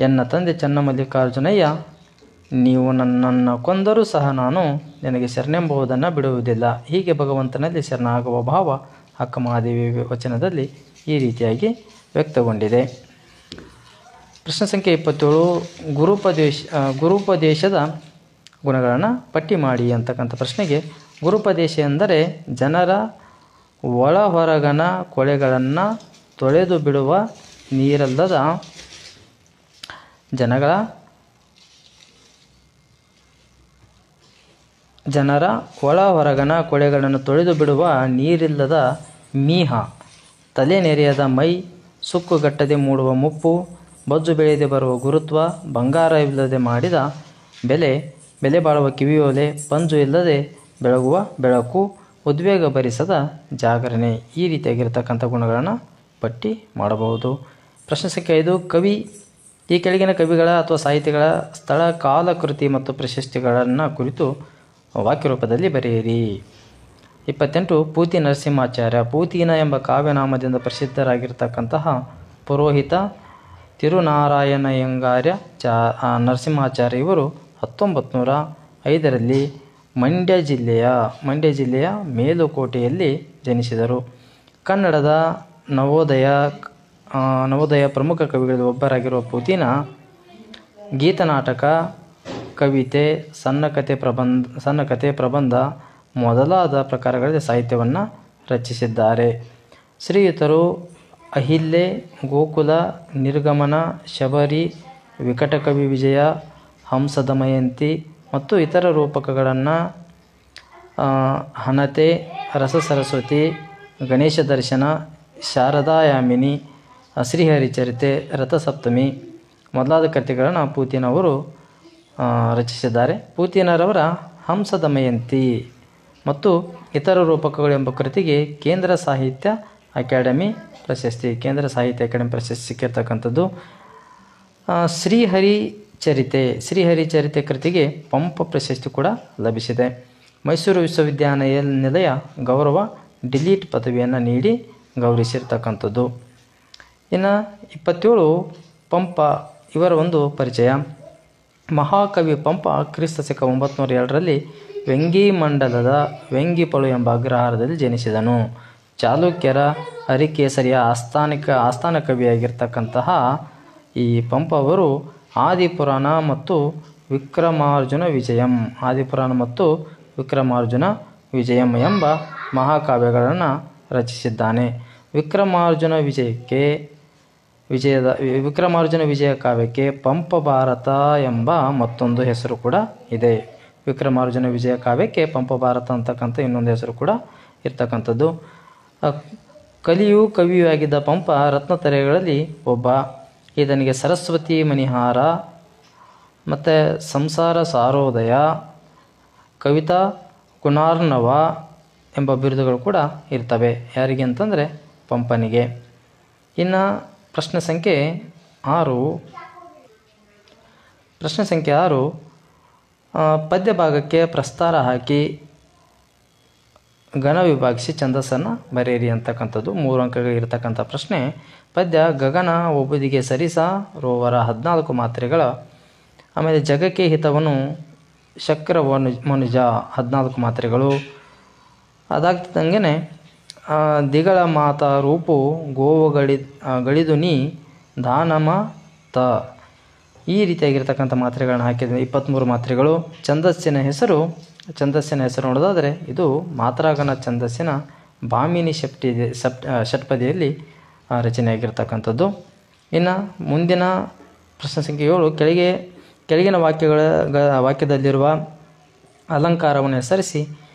ಎನ್ನ ತಂದೆ ಚನ್ನಮಲ್ಲಿಕಾರ್ಜುನಯ್ಯ, ನೀವು ನನ್ನನ್ನು ಕೊಂದರೂ ಸಹ ನಾನು ನಿನಗೆ ಶರಣೆಂಬುದನ್ನು ಬಿಡುವುದಿಲ್ಲ. ಹೀಗೆ ಭಗವಂತನಲ್ಲಿ ಶರಣಾಗುವ ಭಾವ ಅಕ್ಕ ಮಹಾದೇವಿ ವಚನದಲ್ಲಿ ಈ ರೀತಿಯಾಗಿ ವ್ಯಕ್ತಗೊಂಡಿದೆ. ಪ್ರಶ್ನೆ ಸಂಖ್ಯೆ 27. ಗುರುಪದೇಶದ ಗುಣಗಳನ್ನು ಪಟ್ಟಿ ಮಾಡಿ ಅಂತಕ್ಕಂಥ ಪ್ರಶ್ನೆಗೆ ಗುರುಪದೇಶ ಎಂದರೆ ಜನರ ಒಳ ಹೊರಗನ ಕೊಳೆಗಳನ್ನು ತೊಳೆದು ಬಿಡುವ ನೀರಲ್ಲದ ಜನರ ಒಳ ಹೊರಗನ ಕೊಳೆಗಳನ್ನು ತೊಳೆದು ಬಿಡುವ ನೀರಿಲ್ಲದ ಮೀಹ, ತಲೆ ನೆರೆಯದ ಮೈ, ಸುಕ್ಕುಗಟ್ಟದೆ ಮೂಡುವ ಮುಪ್ಪು, ಬೊಜ್ಜು ಬೆಳೆಯದೆ ಬರುವ ಗುರುತ್ವ, ಬಂಗಾರ ಇಲ್ಲದೆ ಮಾಡಿದ ಬೆಲೆ ಬಾಳುವ ಕಿವಿಯೋಲೆ, ಪಂಜು ಇಲ್ಲದೆ ಬೆಳಗುವ ಬೆಳಕು, ಉದ್ವೇಗ ಭರಿಸದ ಜಾಗರಣೆ. ಈ ರೀತಿಯಾಗಿರ್ತಕ್ಕಂಥ ಗುಣಗಳನ್ನು ಪಟ್ಟಿ ಮಾಡಬಹುದು. ಪ್ರಶ್ನೆ ಸಂಖ್ಯೆ 5. ಕವಿ ಈ ಕೆಳಗಿನ ಕವಿಗಳ ಅಥವಾ ಸಾಹಿತಿಗಳ ಸ್ಥಳ, ಕಾಲ, ಕೃತಿ ಮತ್ತು ಪ್ರಶಸ್ತಿಗಳನ್ನು ಕುರಿತು ವಾಕ್ಯ ರೂಪದಲ್ಲಿ ಬರೆಯಿರಿ. 28. ಪೂತಿ ನರಸಿಂಹಾಚಾರ್ಯ. ಪೂತಿನ ಎಂಬ ಕಾವ್ಯನಾಮದಿಂದ ಪ್ರಸಿದ್ಧರಾಗಿರ್ತಕ್ಕಂತಹ ಪುರೋಹಿತ ತಿರುನಾರಾಯಣಯ್ಯಂಗಾರ್ಯ ನರಸಿಂಹಾಚಾರ್ಯ ಇವರು 1905ರಲ್ಲಿ ಮಂಡ್ಯ ಜಿಲ್ಲೆಯ ಮೇಲುಕೋಟೆಯಲ್ಲಿ ಜನಿಸಿದರು. ಕನ್ನಡದ ನವೋದಯ ಪ್ರಮುಖ ಕವಿಗಳಲ್ಲಿ ಒಬ್ಬರಾಗಿರುವ ಪೂತಿನ ಗೀತನಾಟಕ, ಕವಿತೆ, ಸಣ್ಣಕತೆ, ಪ್ರಬಂಧ ಮೊದಲಾದ ಪ್ರಕಾರಗಳಲ್ಲಿ ಸಾಹಿತ್ಯವನ್ನು ರಚಿಸಿದ್ದಾರೆ. ಶ್ರೀಯುತರು ಅಹಿಲ್ಯೆ, ಗೋಕುಲ, ನಿರ್ಗಮನ, ಶಬರಿ, ವಿಕಟಕವಿ ವಿಜಯ, ಹಂಸದಮಯಂತಿ ಮತ್ತು ಇತರ ರೂಪಕಗಳನ್ನು ಹನತೆ, ರಸಸರಸ್ವತಿ, ಗಣೇಶ ದರ್ಶನ, ಶಾರದಾಯಾಮಿನಿ, ಶ್ರೀಹರಿಚರಿತೆ, ರಥಸಪ್ತಮಿ ಮೊದಲಾದ ಕೃತಿಗಳನ್ನು ಪೂತಿನವರು ರಚಿಸಿದ್ದಾರೆ. ಪೂತಿನರವರ ಹಂಸದಮಯಂತಿ ಮತ್ತು ಇತರ ರೂಪಕಗಳು ಎಂಬ ಕೃತಿಗೆ ಕೇಂದ್ರ ಸಾಹಿತ್ಯ ಅಕಾಡೆಮಿ ಪ್ರಶಸ್ತಿ ಸಿಕ್ಕಿರ್ತಕ್ಕಂಥದ್ದು. ಶ್ರೀಹರಿಚರಿತೆ ಕೃತಿಗೆ ಪಂಪ ಪ್ರಶಸ್ತಿ ಕೂಡ ಲಭಿಸಿದೆ. ಮೈಸೂರು ವಿಶ್ವವಿದ್ಯಾನಿಲಯ ಗೌರವ ಡಿಲೀಟ್ ಪದವಿಯನ್ನು ನೀಡಿ ಗೌರವಿಸಿರ್ತಕ್ಕಂಥದ್ದು. ಇನ್ನು 27 ಪಂಪ ಇವರ ಒಂದು ಪರಿಚಯ. ಮಹಾಕವಿ ಪಂಪ ಕ್ರಿಸ್ತಶಕ 902ರಲ್ಲಿ ವೆಂಗಿಮಂಡಲದ ವೆಂಗಿಪಳು ಎಂಬ ಅಗ್ರಹಾರದಲ್ಲಿ ಜನಿಸಿದನು. ಚಾಲುಕ್ಯರ ಹರಿಕೇಸರಿಯ ಆಸ್ಥಾನ ಕವಿಯಾಗಿರ್ತಕ್ಕಂತಹ ಈ ಪಂಪ ಅವರು ಆದಿಪುರಾಣ ಮತ್ತು ವಿಕ್ರಮಾರ್ಜುನ ವಿಜಯಂ, ಆದಿಪುರಾಣ ಮತ್ತು ವಿಕ್ರಮಾರ್ಜುನ ವಿಜಯಂ ಎಂಬ ಮಹಾಕಾವ್ಯಗಳನ್ನು ರಚಿಸಿದ್ದಾನೆ. ವಿಕ್ರಮಾರ್ಜುನ ವಿಜಯ ಕಾವ್ಯಕ್ಕೆ ಪಂಪ ಭಾರತ ಎಂಬ ಮತ್ತೊಂದು ಹೆಸರು ಕೂಡ ಇದೆ. ವಿಕ್ರಮಾರ್ಜುನ ವಿಜಯ ಕಾವ್ಯಕ್ಕೆ ಪಂಪ ಭಾರತ ಅಂತಕ್ಕಂಥ ಇನ್ನೊಂದು ಹೆಸರು ಕೂಡ ಇರ್ತಕ್ಕಂಥದ್ದು. ಕಲಿಯು ಕವಿಯೂ ಆಗಿದ್ದ ಪಂಪ ರತ್ನತರೆಗಳಲ್ಲಿ ಒಬ್ಬ. ಈತನಿಗೆ ಸರಸ್ವತಿ ಮಣಿಹಾರ ಮತ್ತು ಸಂಸಾರ ಸಾರೋದಯ, ಕವಿತಾ ಗುಣಾರ್ಣವ ಎಂಬ ಬಿರುದುಗಳು ಕೂಡ ಇರ್ತವೆ. ಯಾರಿಗೆ ಅಂತಂದರೆ ಪಂಪನಿಗೆ. ಇನ್ನು ಪ್ರಶ್ನೆ ಸಂಖ್ಯೆ 6 ಪದ್ಯ ಭಾಗಕ್ಕೆ ಪ್ರಸ್ತಾರ ಹಾಕಿ ಘನ ವಿಭಾಗಿಸಿ ಛಂದಸ್ಸನ್ನು ಬರೆಯಿರಿ ಅಂತಕ್ಕಂಥದ್ದು 3 ಅಂಕಗಳು ಇರತಕ್ಕಂಥ ಪ್ರಶ್ನೆ. ಪದ್ಯ ಗಗನ ಒಬ್ಬುದಿಗೆ ಸರಿಸ ರೋವರ 14 ಮಾತ್ರೆಗಳ, ಆಮೇಲೆ ಜಗಕ್ಕೆ ಹಿತವನು ಶಕ್ರ ಮನುಜ 14 ಮಾತ್ರೆಗಳು. ಅದಾಗ್ತಿದ್ದಂಗೆ ದಿಗಳ ಮಾತ ರೂಪು ಗೋವು ಗಳಿದು ನೀ ದಾನಮ ತ, ಈ ರೀತಿಯಾಗಿರ್ತಕ್ಕಂಥ ಮಾತ್ರೆಗಳನ್ನ ಹಾಕಿದರೆ 23 ಮಾತ್ರೆಗಳು. ಛಂದಸ್ಸಿನ ಹೆಸರು ನೋಡೋದಾದರೆ ಇದು ಮಾತ್ರಾಗಣ ಛಂದಸ್ಸಿನ ಭಾಮಿನಿ ಷಟ್ಪದಿಯಲ್ಲಿ ರಚನೆಯಾಗಿರ್ತಕ್ಕಂಥದ್ದು. ಇನ್ನು ಮುಂದಿನ ಪ್ರಶ್ನೆ ಸಂಖ್ಯೆ 7 ಕೆಳಗಿನ ವಾಕ್ಯದಲ್ಲಿರುವ ಅಲಂಕಾರವನ್ನು ಹೆಸರಿಸಿ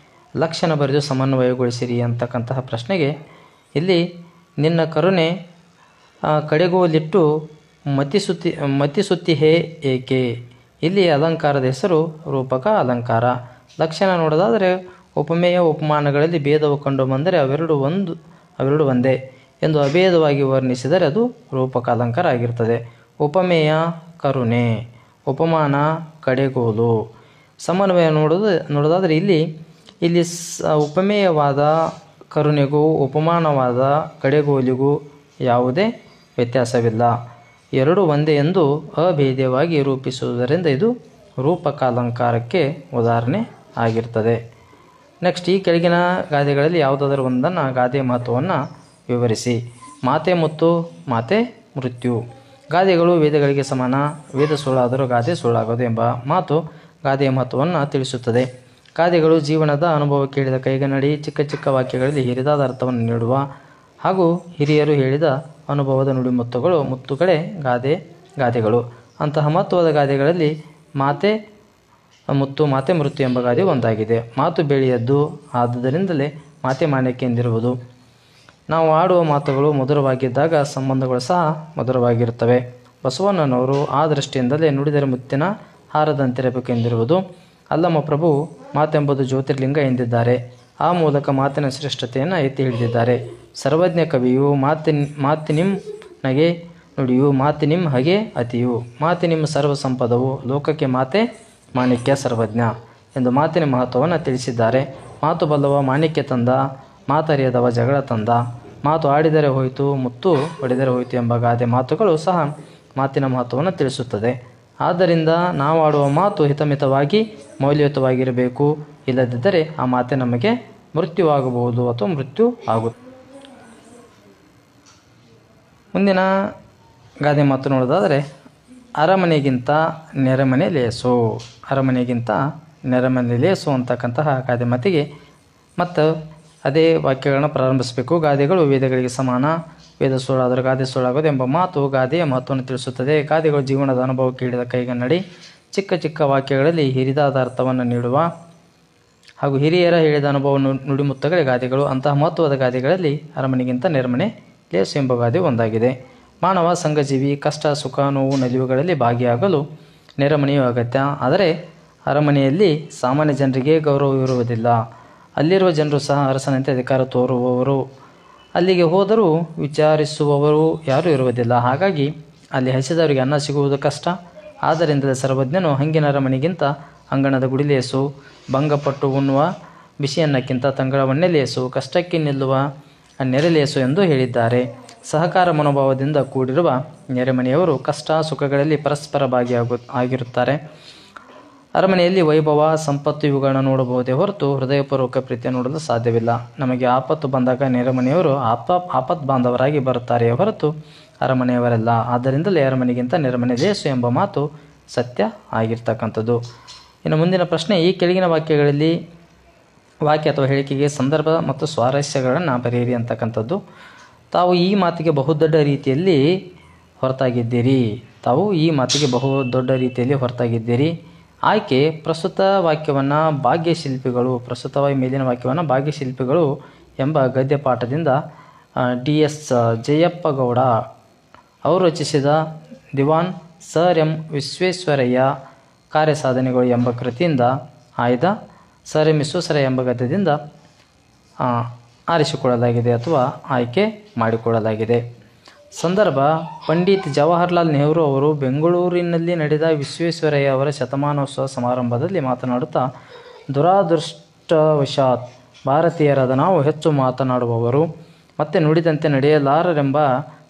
ಲಕ್ಷಣ ಬರೆದು ಸಮನ್ವಯಗೊಳಿಸಿರಿ ಅಂತಕ್ಕಂತಹ ಪ್ರಶ್ನೆಗೆ ಇಲ್ಲಿ ನಿನ್ನ ಕರುಣೆ ಕಡೆಗೋಲಿಟ್ಟು ಮತಿಸುತ್ತಿ ಹೇ ಏಕೆ, ಇಲ್ಲಿ ಅಲಂಕಾರದ ಹೆಸರು ರೂಪಕ ಅಲಂಕಾರ. ಲಕ್ಷಣ ನೋಡೋದಾದರೆ ಉಪಮೇಯ ಉಪಮಾನಗಳಲ್ಲಿ ಭೇದವು ಕಂಡು ಬಂದರೆ ಅವೆರಡು ಒಂದೇ ಎಂದು ಅಭೇದವಾಗಿ ವರ್ಣಿಸಿದರೆ ಅದು ರೂಪಕ ಅಲಂಕಾರ ಆಗಿರ್ತದೆ. ಉಪಮೇಯ ಕರುಣೆ, ಉಪಮಾನ ಕಡೆಗೋಲು. ಸಮನ್ವಯ ನೋಡೋದಾದರೆ ಇಲ್ಲಿ ಉಪಮೇಯವಾದ ಕರುಣೆಗೂ ಉಪಮಾನವಾದ ಕಡೆಗೋಲಿಗೂ ಯಾವುದೇ ವ್ಯತ್ಯಾಸವಿಲ್ಲ, ಎರಡೂ ಒಂದೇ ಎಂದು ಅಭೇದ್ಯವಾಗಿ ರೂಪಿಸುವುದರಿಂದ ಇದು ರೂಪಕ ಅಲಂಕಾರಕ್ಕೆ ಉದಾಹರಣೆ ಆಗಿರ್ತದೆ. ನೆಕ್ಸ್ಟ್, ಈ ಕೆಳಗಿನ ಗಾದೆಗಳಲ್ಲಿ ಯಾವುದಾದರೂ ಒಂದನ್ನು ಗಾದೆಯ ಮಹತ್ವವನ್ನು ವಿವರಿಸಿ. ಮಾತೆ ಮುತ್ತು, ಮಾತೆ ಮೃತ್ಯು. ಗಾದೆಗಳು ವೇದಗಳಿಗೆ ಸಮಾನ, ವೇದ ಸುಳ್ಳಾದರೂ ಗಾದೆ ಸುಳ್ಳಾಗದು ಎಂಬ ಮಾತು ಗಾದೆಯ ಮಹತ್ವವನ್ನು ತಿಳಿಸುತ್ತದೆ. ಗಾದೆಗಳು ಜೀವನದ ಅನುಭವ ಕೇಳಿದ ಕೈಗನ್ನಡಿ, ಚಿಕ್ಕ ಚಿಕ್ಕ ವಾಕ್ಯಗಳಲ್ಲಿ ಹಿರಿದಾದ ಅರ್ಥವನ್ನು ನೀಡುವ ಹಾಗೂ ಹಿರಿಯರು ಹೇಳಿದ ಅನುಭವದ ಮುತ್ತುಗಳೇ ಗಾದೆಗಳು. ಅಂತಹ ಮಹತ್ವದ ಗಾದೆಗಳಲ್ಲಿ ಮಾತೆ ಮುತ್ತು, ಮಾತೆ ಮೃತ್ಯು ಎಂಬ ಗಾದೆ ಒಂದಾಗಿದೆ. ಮಾತು ಬೆಳೆಯದ್ದು, ಆದುದರಿಂದಲೇ ಮಾತೆ ಮಾನ್ಯಕ್ಕೆ ಎಂದಿರುವುದು. ನಾವು ಆಡುವ ಮಾತುಗಳು ಮಧುರವಾಗಿದ್ದಾಗ ಸಂಬಂಧಗಳು ಸಹ ಮಧುರವಾಗಿರುತ್ತವೆ. ಬಸವಣ್ಣನವರು ಆ ದೃಷ್ಟಿಯಿಂದಲೇ ನುಡಿದರೆ ಮುತ್ತಿನ ಹಾರದಂತಿರಬೇಕೆಂದಿರುವುದು. ಅಲ್ಲಮ್ಮ ಪ್ರಭು ಮಾತೆಂಬುದು ಜ್ಯೋತಿರ್ಲಿಂಗ ಎಂದಿದ್ದಾರೆ. ಆ ಮೂಲಕ ಮಾತಿನ ಶ್ರೇಷ್ಠತೆಯನ್ನು ಎತ್ತಿ ಹಿಡಿದಿದ್ದಾರೆ. ಸರ್ವಜ್ಞ ಕವಿಯು ಮಾತಿನಿಂ ನಗೆ ನುಡಿಯು, ಮಾತಿನಿಂ ಹಗೆ ಅತಿಯು, ಮಾತಿನಿಂ ಸರ್ವ ಸಂಪದವು, ಲೋಕಕ್ಕೆ ಮಾತೆ ಮಾಣಿಕ್ಯ ಸರ್ವಜ್ಞ ಎಂದು ಮಾತಿನ ಮಹತ್ವವನ್ನು ತಿಳಿಸಿದ್ದಾರೆ. ಮಾತು ಬಲ್ಲವ ಮಾಣಿಕ್ಯ ತಂದ, ಮಾತರಿಯದವ ಜಗಳ ತಂದ, ಮಾತು ಆಡಿದರೆ ಹೋಯಿತು, ಮುತ್ತು ಹೊಡೆದರೆ ಹೋಯಿತು ಎಂಬ ಗಾದೆ ಮಾತುಗಳು ಸಹ ಮಾತಿನ ಮಹತ್ವವನ್ನು ತಿಳಿಸುತ್ತದೆ. ಆದ್ದರಿಂದ ನಾವು ಆಡುವ ಮಾತು ಹಿತಮಿತವಾಗಿ ಮೌಲ್ಯಯುತವಾಗಿರಬೇಕು. ಇಲ್ಲದಿದ್ದರೆ ಆ ಮಾತೆ ನಮಗೆ ಮೃತ್ಯುವಾಗಬಹುದು ಅಥವಾ ಮೃತ್ಯು ಆಗುತ್ತೆ. ಮುಂದಿನ ಗಾದೆ ಮಾತು ನೋಡೋದಾದರೆ ಅರಮನೆಗಿಂತ ನೆರೆಮನೆ ಲೇಸು. ಅರಮನೆಗಿಂತ ನೆರೆಮನೆ ಲೇಸು ಅಂತಕ್ಕಂತಹ ಗಾದೆ ಮಾತಿಗೆ ಮತ್ತು ಅದೇ ವಾಕ್ಯಗಳನ್ನು ಪ್ರಾರಂಭಿಸಬೇಕು. ಗಾದೆಗಳು ವೇದಗಳಿಗೆ ಸಮಾನ, ವೇದ ಸುಳ್ಳಾದರೂ ಗಾದೆ ಸುಳ್ಳಾಗೋದು ಎಂಬ ಮಾತು ಗಾದೆಯ ಮಹತ್ವವನ್ನು ತಿಳಿಸುತ್ತದೆ. ಗಾದೆಗಳು ಜೀವನದ ಅನುಭವಕ್ಕೆ ಹಿಡಿದ ಕೈಗನ್ನಡಿ, ಚಿಕ್ಕ ಚಿಕ್ಕ ವಾಕ್ಯಗಳಲ್ಲಿ ಹಿರಿದಾದ ಅರ್ಥವನ್ನು ನೀಡುವ ಹಾಗೂ ಹಿರಿಯರ ಹೇಳಿದ ಅನುಭವವನ್ನು ನುಡಿಮುತ್ತಗಳೇ ಗಾದೆಗಳು. ಅಂತಹ ಮಹತ್ವದ ಗಾದೆಗಳಲ್ಲಿ ಅರಮನೆಗಿಂತ ನೆರೆಮನೆ ಲೇಸು ಎಂಬ ಗಾದೆ ಒಂದಾಗಿದೆ. ಮಾನವ ಸಂಘಜೀವಿ, ಕಷ್ಟ ಸುಖ ನೋವು ನಲಿವುಗಳಲ್ಲಿ ಭಾಗಿಯಾಗಲು ನೆರೆಮನೆಯೂ ಅಗತ್ಯ. ಆದರೆ ಅರಮನೆಯಲ್ಲಿ ಸಾಮಾನ್ಯ ಜನರಿಗೆ ಗೌರವವಿರುವುದಿಲ್ಲ. ಅಲ್ಲಿರುವ ಜನರು ಸಹ ಅರಸನಂತೆ ಅಧಿಕಾರ ತೋರುವವರು. ಅಲ್ಲಿಗೆ ಹೋದರೂ ವಿಚಾರಿಸುವವರು ಯಾರೂ ಇರುವುದಿಲ್ಲ. ಹಾಗಾಗಿ ಅಲ್ಲಿ ಹಸಿದವರಿಗೆ ಅನ್ನ ಸಿಗುವುದು ಕಷ್ಟ. ಆದ್ದರಿಂದಲೇ ಸರ್ವಜ್ಞನು ಹಂಗಿನ ಅರಮನೆಗಿಂತ ಅಂಗಣದ ಗುಡಿಲೇಸು, ಭಂಗಪಟ್ಟು ಉಣ್ಣುವ ಬಿಸಿಯನ್ನಕ್ಕಿಂತ ತಂಗಳವನ್ನೇ ಲೇಸು, ಕಷ್ಟಕ್ಕೆ ನಿಲ್ಲುವ ನೆರೆಲೇಸು ಎಂದು ಹೇಳಿದ್ದಾರೆ. ಸಹಕಾರ ಮನೋಭಾವದಿಂದ ಕೂಡಿರುವ ನೆರೆಮನೆಯವರು ಕಷ್ಟ ಸುಖಗಳಲ್ಲಿ ಪರಸ್ಪರ ಆಗಿರುತ್ತಾರೆ. ಅರಮನೆಯಲ್ಲಿ ವೈಭವ ಸಂಪತ್ತು ಇವುಗಳನ್ನ ನೋಡಬಹುದೇ ಹೊರತು ಹೃದಯಪೂರ್ವಕ ಪ್ರೀತಿಯನ್ನು ನೋಡಲು ಸಾಧ್ಯವಿಲ್ಲ. ನಮಗೆ ಆಪತ್ತು ಬಂದಾಗ ನೆರೆಮನೆಯವರು ಆಪತ್ ಬಾಂಧವರಾಗಿ ಬರುತ್ತಾರೆ ಹೊರತು ಅರಮನೆಯವರಲ್ಲ. ಆದ್ದರಿಂದಲೇ ಅರಮನೆಗಿಂತ ನೆರೆಮನೆ ಲೇಸು ಎಂಬ ಮಾತು ಸತ್ಯ ಆಗಿರ್ತಕ್ಕಂಥದ್ದು. ಇನ್ನು ಮುಂದಿನ ಪ್ರಶ್ನೆ, ಈ ಕೆಳಗಿನ ವಾಕ್ಯಗಳಲ್ಲಿ ವಾಕ್ಯ ಅಥವಾ ಹೇಳಿಕೆಗೆ ಸಂದರ್ಭ ಮತ್ತು ಸ್ವಾರಸ್ಯಗಳನ್ನು ಬರೆಯಿರಿ ಅಂತಕ್ಕಂಥದ್ದು. ತಾವು ಈ ಮಾತಿಗೆ ಬಹುದೊಡ್ಡ ರೀತಿಯಲ್ಲಿ ಹೊರತಾಗಿದ್ದೀರಿ. ತಾವು ಈ ಮಾತಿಗೆ ಬಹುದೊಡ್ಡ ರೀತಿಯಲ್ಲಿ ಹೊರತಾಗಿದ್ದೀರಿ. ಆಯ್ಕೆ, ಪ್ರಸ್ತುತ ವಾಕ್ಯವನ್ನು ಭಾಗ್ಯಶಿಲ್ಪಿಗಳು, ಪ್ರಸ್ತುತವಾಗಿ ಮೇಲಿನ ವಾಕ್ಯವನ್ನು ಭಾಗ್ಯಶಿಲ್ಪಿಗಳು ಎಂಬ ಗದ್ಯಪಾಠದಿಂದ DS ಜಯಪ್ಪ ಗೌಡ ಅವರು ರಚಿಸಿದ ದಿವಾನ್ ಸರ್ ಎಂ ವಿಶ್ವೇಶ್ವರಯ್ಯ ಕಾರ್ಯಸಾಧನೆಗಳು ಎಂಬ ಕೃತಿಯಿಂದ ಆಯ್ದ ಸರ್ ಎಂ ವಿಶ್ವೇಶ್ವರಯ್ಯ ಎಂಬ ಗದ್ಯದಿಂದ ಆರಿಸಿಕೊಳ್ಳಲಾಗಿದೆ ಅಥವಾ ಆಯ್ಕೆ ಮಾಡಿಕೊಳ್ಳಲಾಗಿದೆ. ಸಂದರ್ಭ, ಪಂಡಿತ್ ಜವಾಹರ್ಲಾಲ್ ನೆಹರು ಅವರು ಬೆಂಗಳೂರಿನಲ್ಲಿ ನಡೆದ ವಿಶ್ವೇಶ್ವರಯ್ಯ ಅವರ ಶತಮಾನೋತ್ಸವ ಸಮಾರಂಭದಲ್ಲಿ ಮಾತನಾಡುತ್ತಾ, ದುರಾದೃಷ್ಟವಶಾತ್ ಭಾರತೀಯರಾದ ನಾವು ಹೆಚ್ಚು ಮಾತನಾಡುವವರು ಮತ್ತೆ ನುಡಿದಂತೆ ನಡೆಯಲಾರರೆಂಬ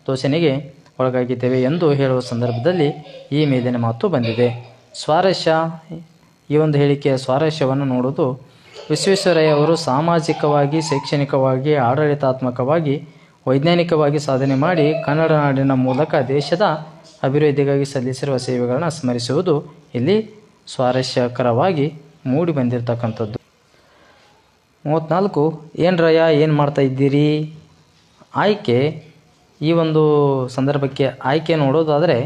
ದೋಷಣೆಗೆ ಒಳಗಾಗಿದ್ದೇವೆ ಎಂದು ಹೇಳುವ ಸಂದರ್ಭದಲ್ಲಿ ಈ ಮೇಲಿನ ಮಾತು ಬಂದಿದೆ. ಸ್ವಾರಸ್ಯ, ಈ ಒಂದು ಹೇಳಿಕೆಯ ಸ್ವಾರಸ್ಯವನ್ನು ನೋಡುವುದು, ವಿಶ್ವೇಶ್ವರಯ್ಯ ಅವರು ಸಾಮಾಜಿಕವಾಗಿ, ಶೈಕ್ಷಣಿಕವಾಗಿ, ಆಡಳಿತಾತ್ಮಕವಾಗಿ, ವೈಜ್ಞಾನಿಕವಾಗಿ ಸಾಧನೆ ಮಾಡಿ ಕನ್ನಡ ನಾಡಿನ ಮೂಲಕ ದೇಶದ ಅಭಿವೃದ್ಧಿಗಾಗಿ ಸಲ್ಲಿಸಿರುವ ಸೇವೆಗಳನ್ನು ಸ್ಮರಿಸುವುದು ಇಲ್ಲಿ ಸ್ವಾರಸ್ಯಕರವಾಗಿ ಮೂಡಿ ಬಂದಿರತಕ್ಕಂಥದ್ದು. 34, ಏನ್ರಯ್ಯ ಏನು ಮಾಡ್ತಾ ಇದ್ದೀರಿ? ಆಯ್ಕೆ, ಈ ಒಂದು ಸಂದರ್ಭಕ್ಕೆ ಆಯ್ಕೆ ನೋಡೋದಾದರೆ,